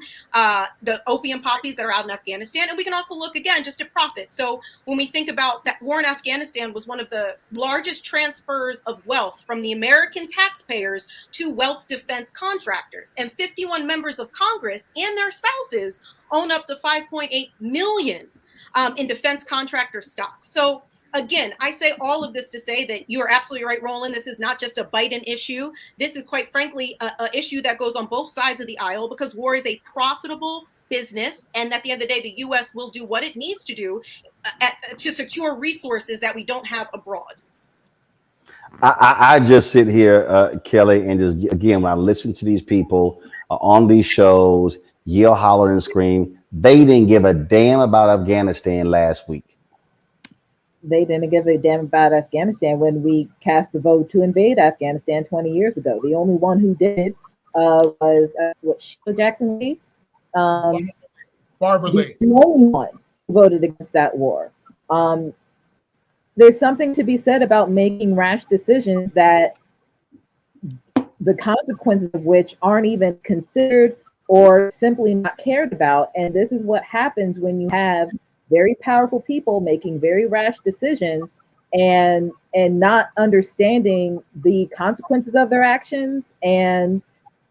the opium poppies that are out in Afghanistan. And we can also look, again, just at profit. So when we think about that, war in Afghanistan was one of the largest transfers of wealth from the American taxpayers to wealth defense contractors. And 51 members of Congress and their spouses own up to 5.8 million in defense contractor stock. So again, I say all of this to say that you are absolutely right, Roland. This is not just a Biden issue. This is, quite frankly, a issue that goes on both sides of the aisle, because war is a profitable business. And at the end of the day, the U.S. will do what it needs to do to secure resources that we don't have abroad. I just sit here, Kelly, and just, again, when I listen to these people on these shows, yell, holler, and scream, they didn't give a damn about Afghanistan last week. They didn't give a damn about Afghanistan when we cast the vote to invade Afghanistan 20 years ago. The only one who did was Sheila Jackson Lee. Barbara Lee. The only one who voted against that war. There's something to be said about making rash decisions that the consequences of which aren't even considered or simply not cared about. And this is what happens when you have very powerful people making very rash decisions and not understanding the consequences of their actions and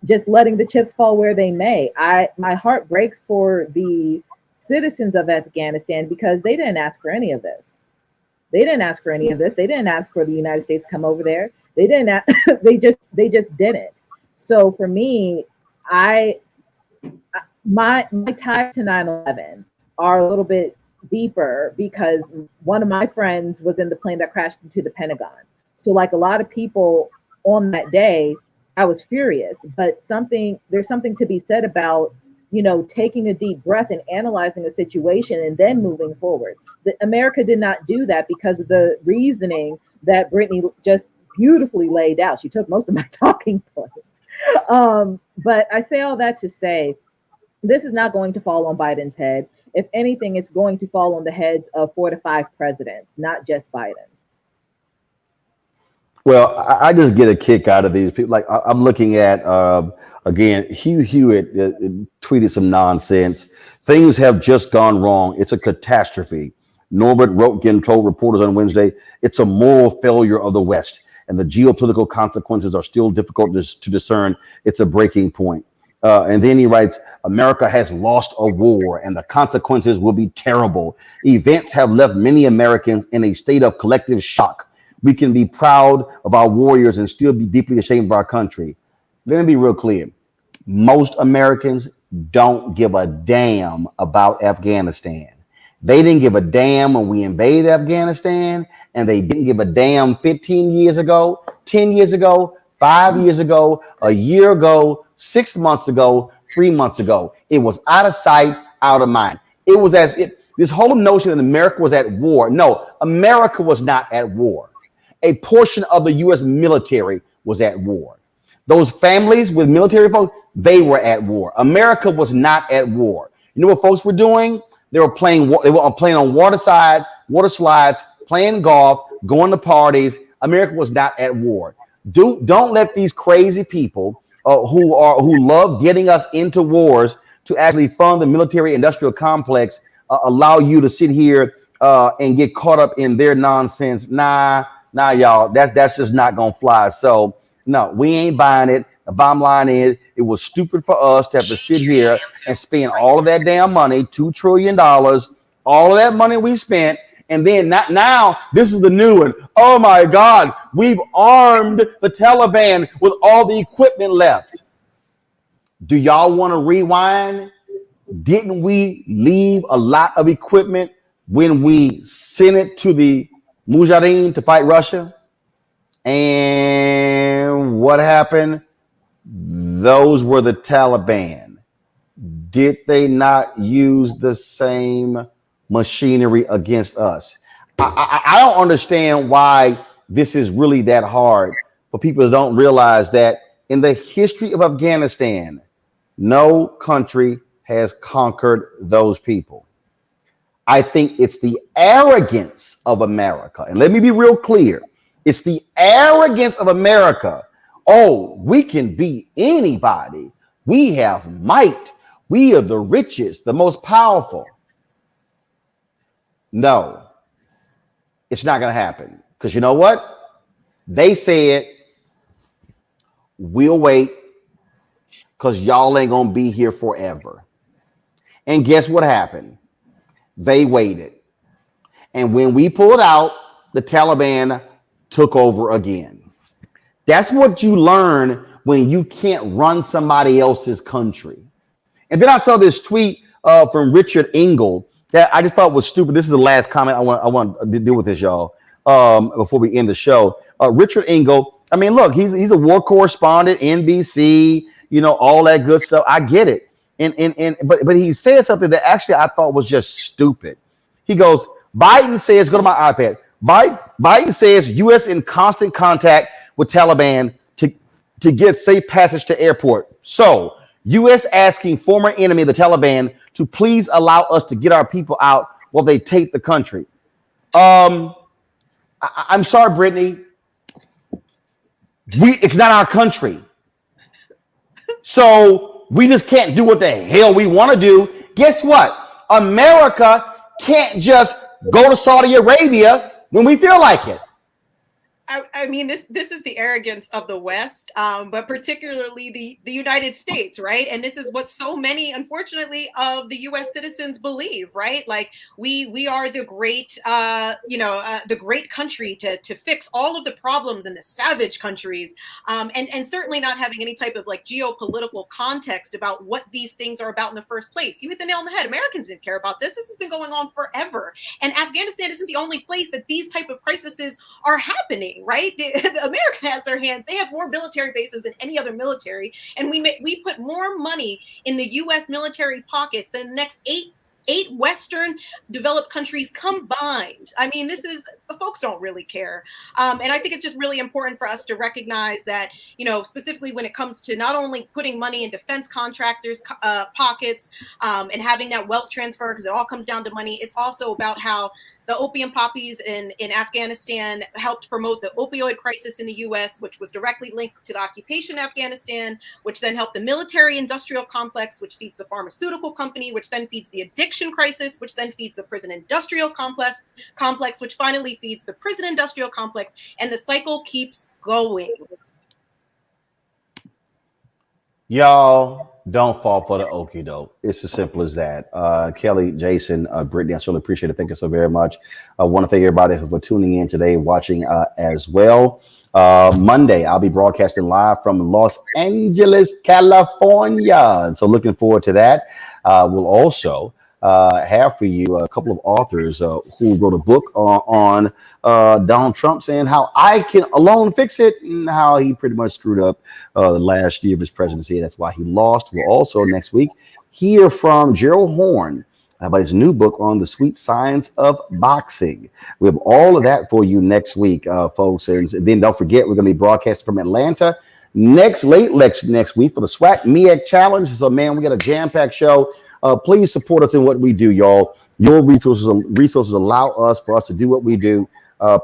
just letting the chips fall where they may. My heart breaks for the citizens of Afghanistan because they didn't ask for any of this. They didn't ask for any of this. They didn't ask for the United States to come over there. They didn't. They just didn't. So for me, my ties to 9/11 are a little bit deeper because one of my friends was in the plane that crashed into the Pentagon. So like a lot of people on that day, I was furious. But there's something to be said about, taking a deep breath and analyzing a situation and then moving forward. America did not do that because of the reasoning that Brittany just beautifully laid out. She took most of my talking points. But I say all that to say, this is not going to fall on Biden's head. If anything, it's going to fall on the heads of 4 to 5 presidents, not just Biden's. Well, I just get a kick out of these people. Like I'm looking at again, Hugh Hewitt tweeted some nonsense. Things have just gone wrong. It's a catastrophe. Norbert Röttgen told reporters on Wednesday, it's a moral failure of the West, and the geopolitical consequences are still difficult to discern. It's a breaking point. And then he writes, America has lost a war, and the consequences will be terrible. Events have left many Americans in a state of collective shock. We can be proud of our warriors and still be deeply ashamed of our country. Let me be real clear. Most Americans don't give a damn about Afghanistan. They didn't give a damn when we invaded Afghanistan, and they didn't give a damn 15 years ago, 10 years ago, 5 years ago, a year ago, 6 months ago, 3 months ago. It was out of sight, out of mind. It was as if this whole notion that America was at war. No, America was not at war. A portion of the U.S. military was at war. Those families with military folks, they were at war. America was not at war. You know what folks were doing? They were playing on water slides, playing golf, going to parties. America was not at war. Don't let these crazy people who love getting us into wars to actually fund the military-industrial complex allow you to sit here and get caught up in their nonsense. Nah, y'all, that's just not gonna fly. So no, we ain't buying it. The bottom line is, it was stupid for us to have to sit here and spend all of that damn money, $2 trillion, all of that money we spent, and then now this is the new one. Oh my God, we've armed the Taliban with all the equipment left. Do y'all want to rewind? Didn't we leave a lot of equipment when we sent it to the Mujahideen to fight Russia? And what happened? Those were the Taliban. Did they not use the same machinery against us? I don't understand why this is really that hard for people that don't realize that in the history of Afghanistan, no country has conquered those people. I think it's the arrogance of America. And let me be real clear. It's the arrogance of America. Oh, we can beat anybody. We have might. We are the richest, the most powerful. No, it's not going to happen. Because you know what? They said, we'll wait because y'all ain't going to be here forever. And guess what happened? They waited. And when we pulled out, the Taliban took over again. That's what you learn when you can't run somebody else's country. And then I saw this tweet from Richard Engel that I just thought was stupid. This is the last comment I want to deal with this, y'all, before we end the show. Richard Engel, I mean, look, he's a war correspondent, NBC, you know, all that good stuff. I get it. But he said something that actually I thought was just stupid. He goes, Biden says, go to my iPad. Biden says U.S. in constant contact with Taliban to get safe passage to airport. So U.S. asking former enemy, the Taliban, to please allow us to get our people out while they take the country. I'm sorry, Brittany. It's not our country. So we just can't do what the hell we want to do. Guess what? America can't just go to Saudi Arabia when we feel like it. I mean, this is the arrogance of the West, but particularly the United States, right? And this is what so many, unfortunately, of the U.S. citizens believe, right? Like we are the great, the great country to fix all of the problems in the savage countries, and certainly not having any type of like geopolitical context about what these things are about in the first place. You hit the nail on the head. Americans didn't care about this. This has been going on forever, and Afghanistan isn't the only place that these type of crises are happening. Right? America has their hand. They have more military bases than any other military. And we put more money in the U.S. military pockets than the next 8 8 Western developed countries combined. I mean, the folks don't really care. And I think it's just really important for us to recognize that, specifically when it comes to not only putting money in defense contractors' pockets and having that wealth transfer, because it all comes down to money, it's also about how the opium poppies in Afghanistan helped promote the opioid crisis in the U.S., which was directly linked to the occupation of Afghanistan, which then helped the military-industrial complex, which feeds the pharmaceutical company, which then feeds the addiction crisis, which then feeds the prison-industrial complex, which finally feeds the prison-industrial complex, and the cycle keeps going. Y'all don't fall for the okie doke. It's as simple as that. Kelly, Jason, Brittany, I certainly appreciate it. Thank you so very much. I want to thank everybody for tuning in today, watching as well. Monday, I'll be broadcasting live from Los Angeles, California. And so looking forward to that. We'll also have for you a couple of authors who wrote a book on Donald Trump, saying how I can alone fix it and how he pretty much screwed up the last year of his presidency. That's why he lost. We'll also next week hear from Gerald Horne about his new book on the sweet science of boxing. We have all of that for you next week, folks. And then don't forget, we're going to be broadcasting from Atlanta next week for the SWAC MEAC Challenge. So, man, we got a jam-packed show. Please support us in what we do, y'all. Your resources allow us to do what we do.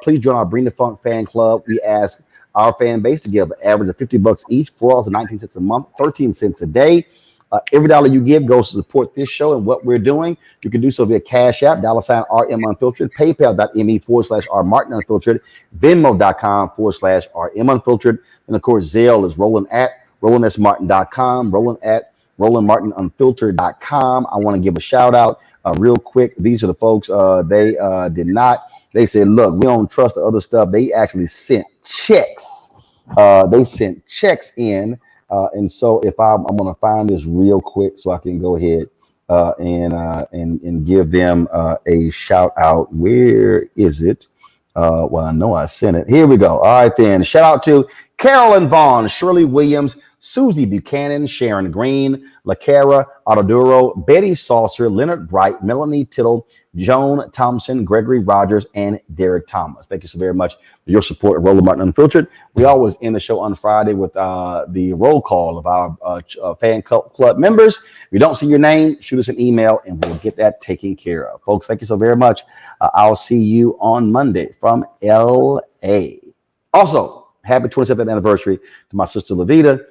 Please join our Bring the Funk fan club. We ask our fan base to give an average of $50 each, $4.19 a month, 13 cents a day. Every dollar you give goes to support this show and what we're doing. You can do so via Cash App, $RM Unfiltered, PayPal.me/R Martin Unfiltered, Venmo.com/RM Unfiltered, and of course Zelle is Roland at RolandSMartin.com, Roland at RolandMartinUnfiltered.com. I want to give a shout out real quick. These are the folks. They said, look, we don't trust the other stuff. They actually sent checks. They sent checks in. And so if I'm going to find this real quick so I can go ahead and give them a shout out. Where is it? Well, I know I sent it. Here we go. All right, then. Shout out to Carolyn Vaughn, Shirley Williams, Susie Buchanan, Sharon Green, LaCara Autoduro, Betty Saucer, Leonard Bright, Melanie Tittle, Joan Thompson, Gregory Rogers, and Derek Thomas. Thank you so very much for your support of Roland Martin Unfiltered. We always end the show on Friday with the roll call of our fan club members. If you don't see your name, shoot us an email and we'll get that taken care of. Folks, thank you so very much. I'll see you on Monday from LA. Also, happy 27th anniversary to my sister Levita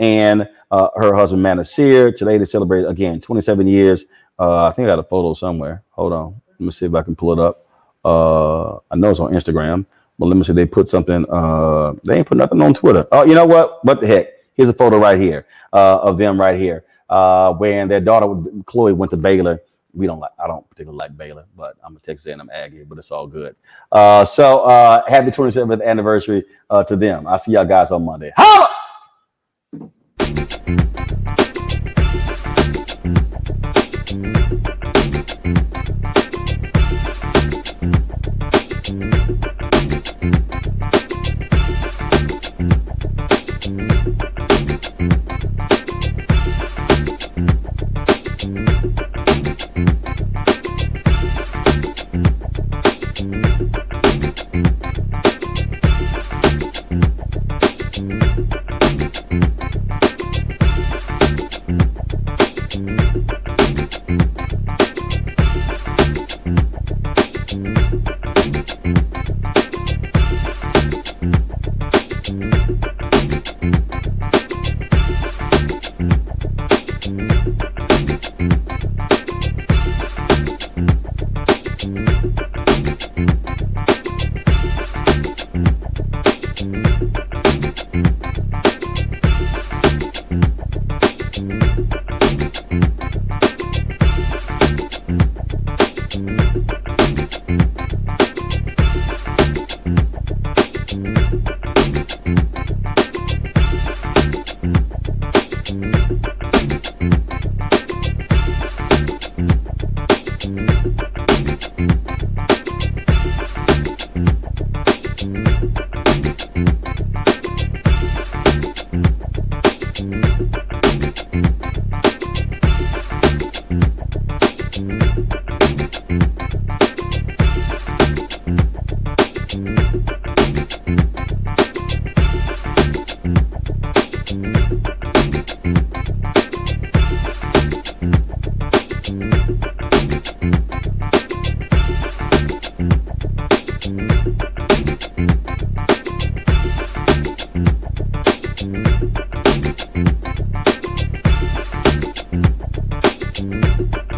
and her husband Manasir. Today they celebrate again 27 years. I think I got a photo somewhere. Hold on. Let me see if I can pull it up. I know it's on Instagram, but let me see. They put something. They ain't put nothing on Twitter. Oh, you know what? What the heck? Here's a photo right here of them right here. When their daughter Chloe went to Baylor. I don't particularly like Baylor, but I'm a Texas A&M Aggie, but it's all good. So happy 27th anniversary to them. I'll see y'all guys on Monday. Holla! Bye.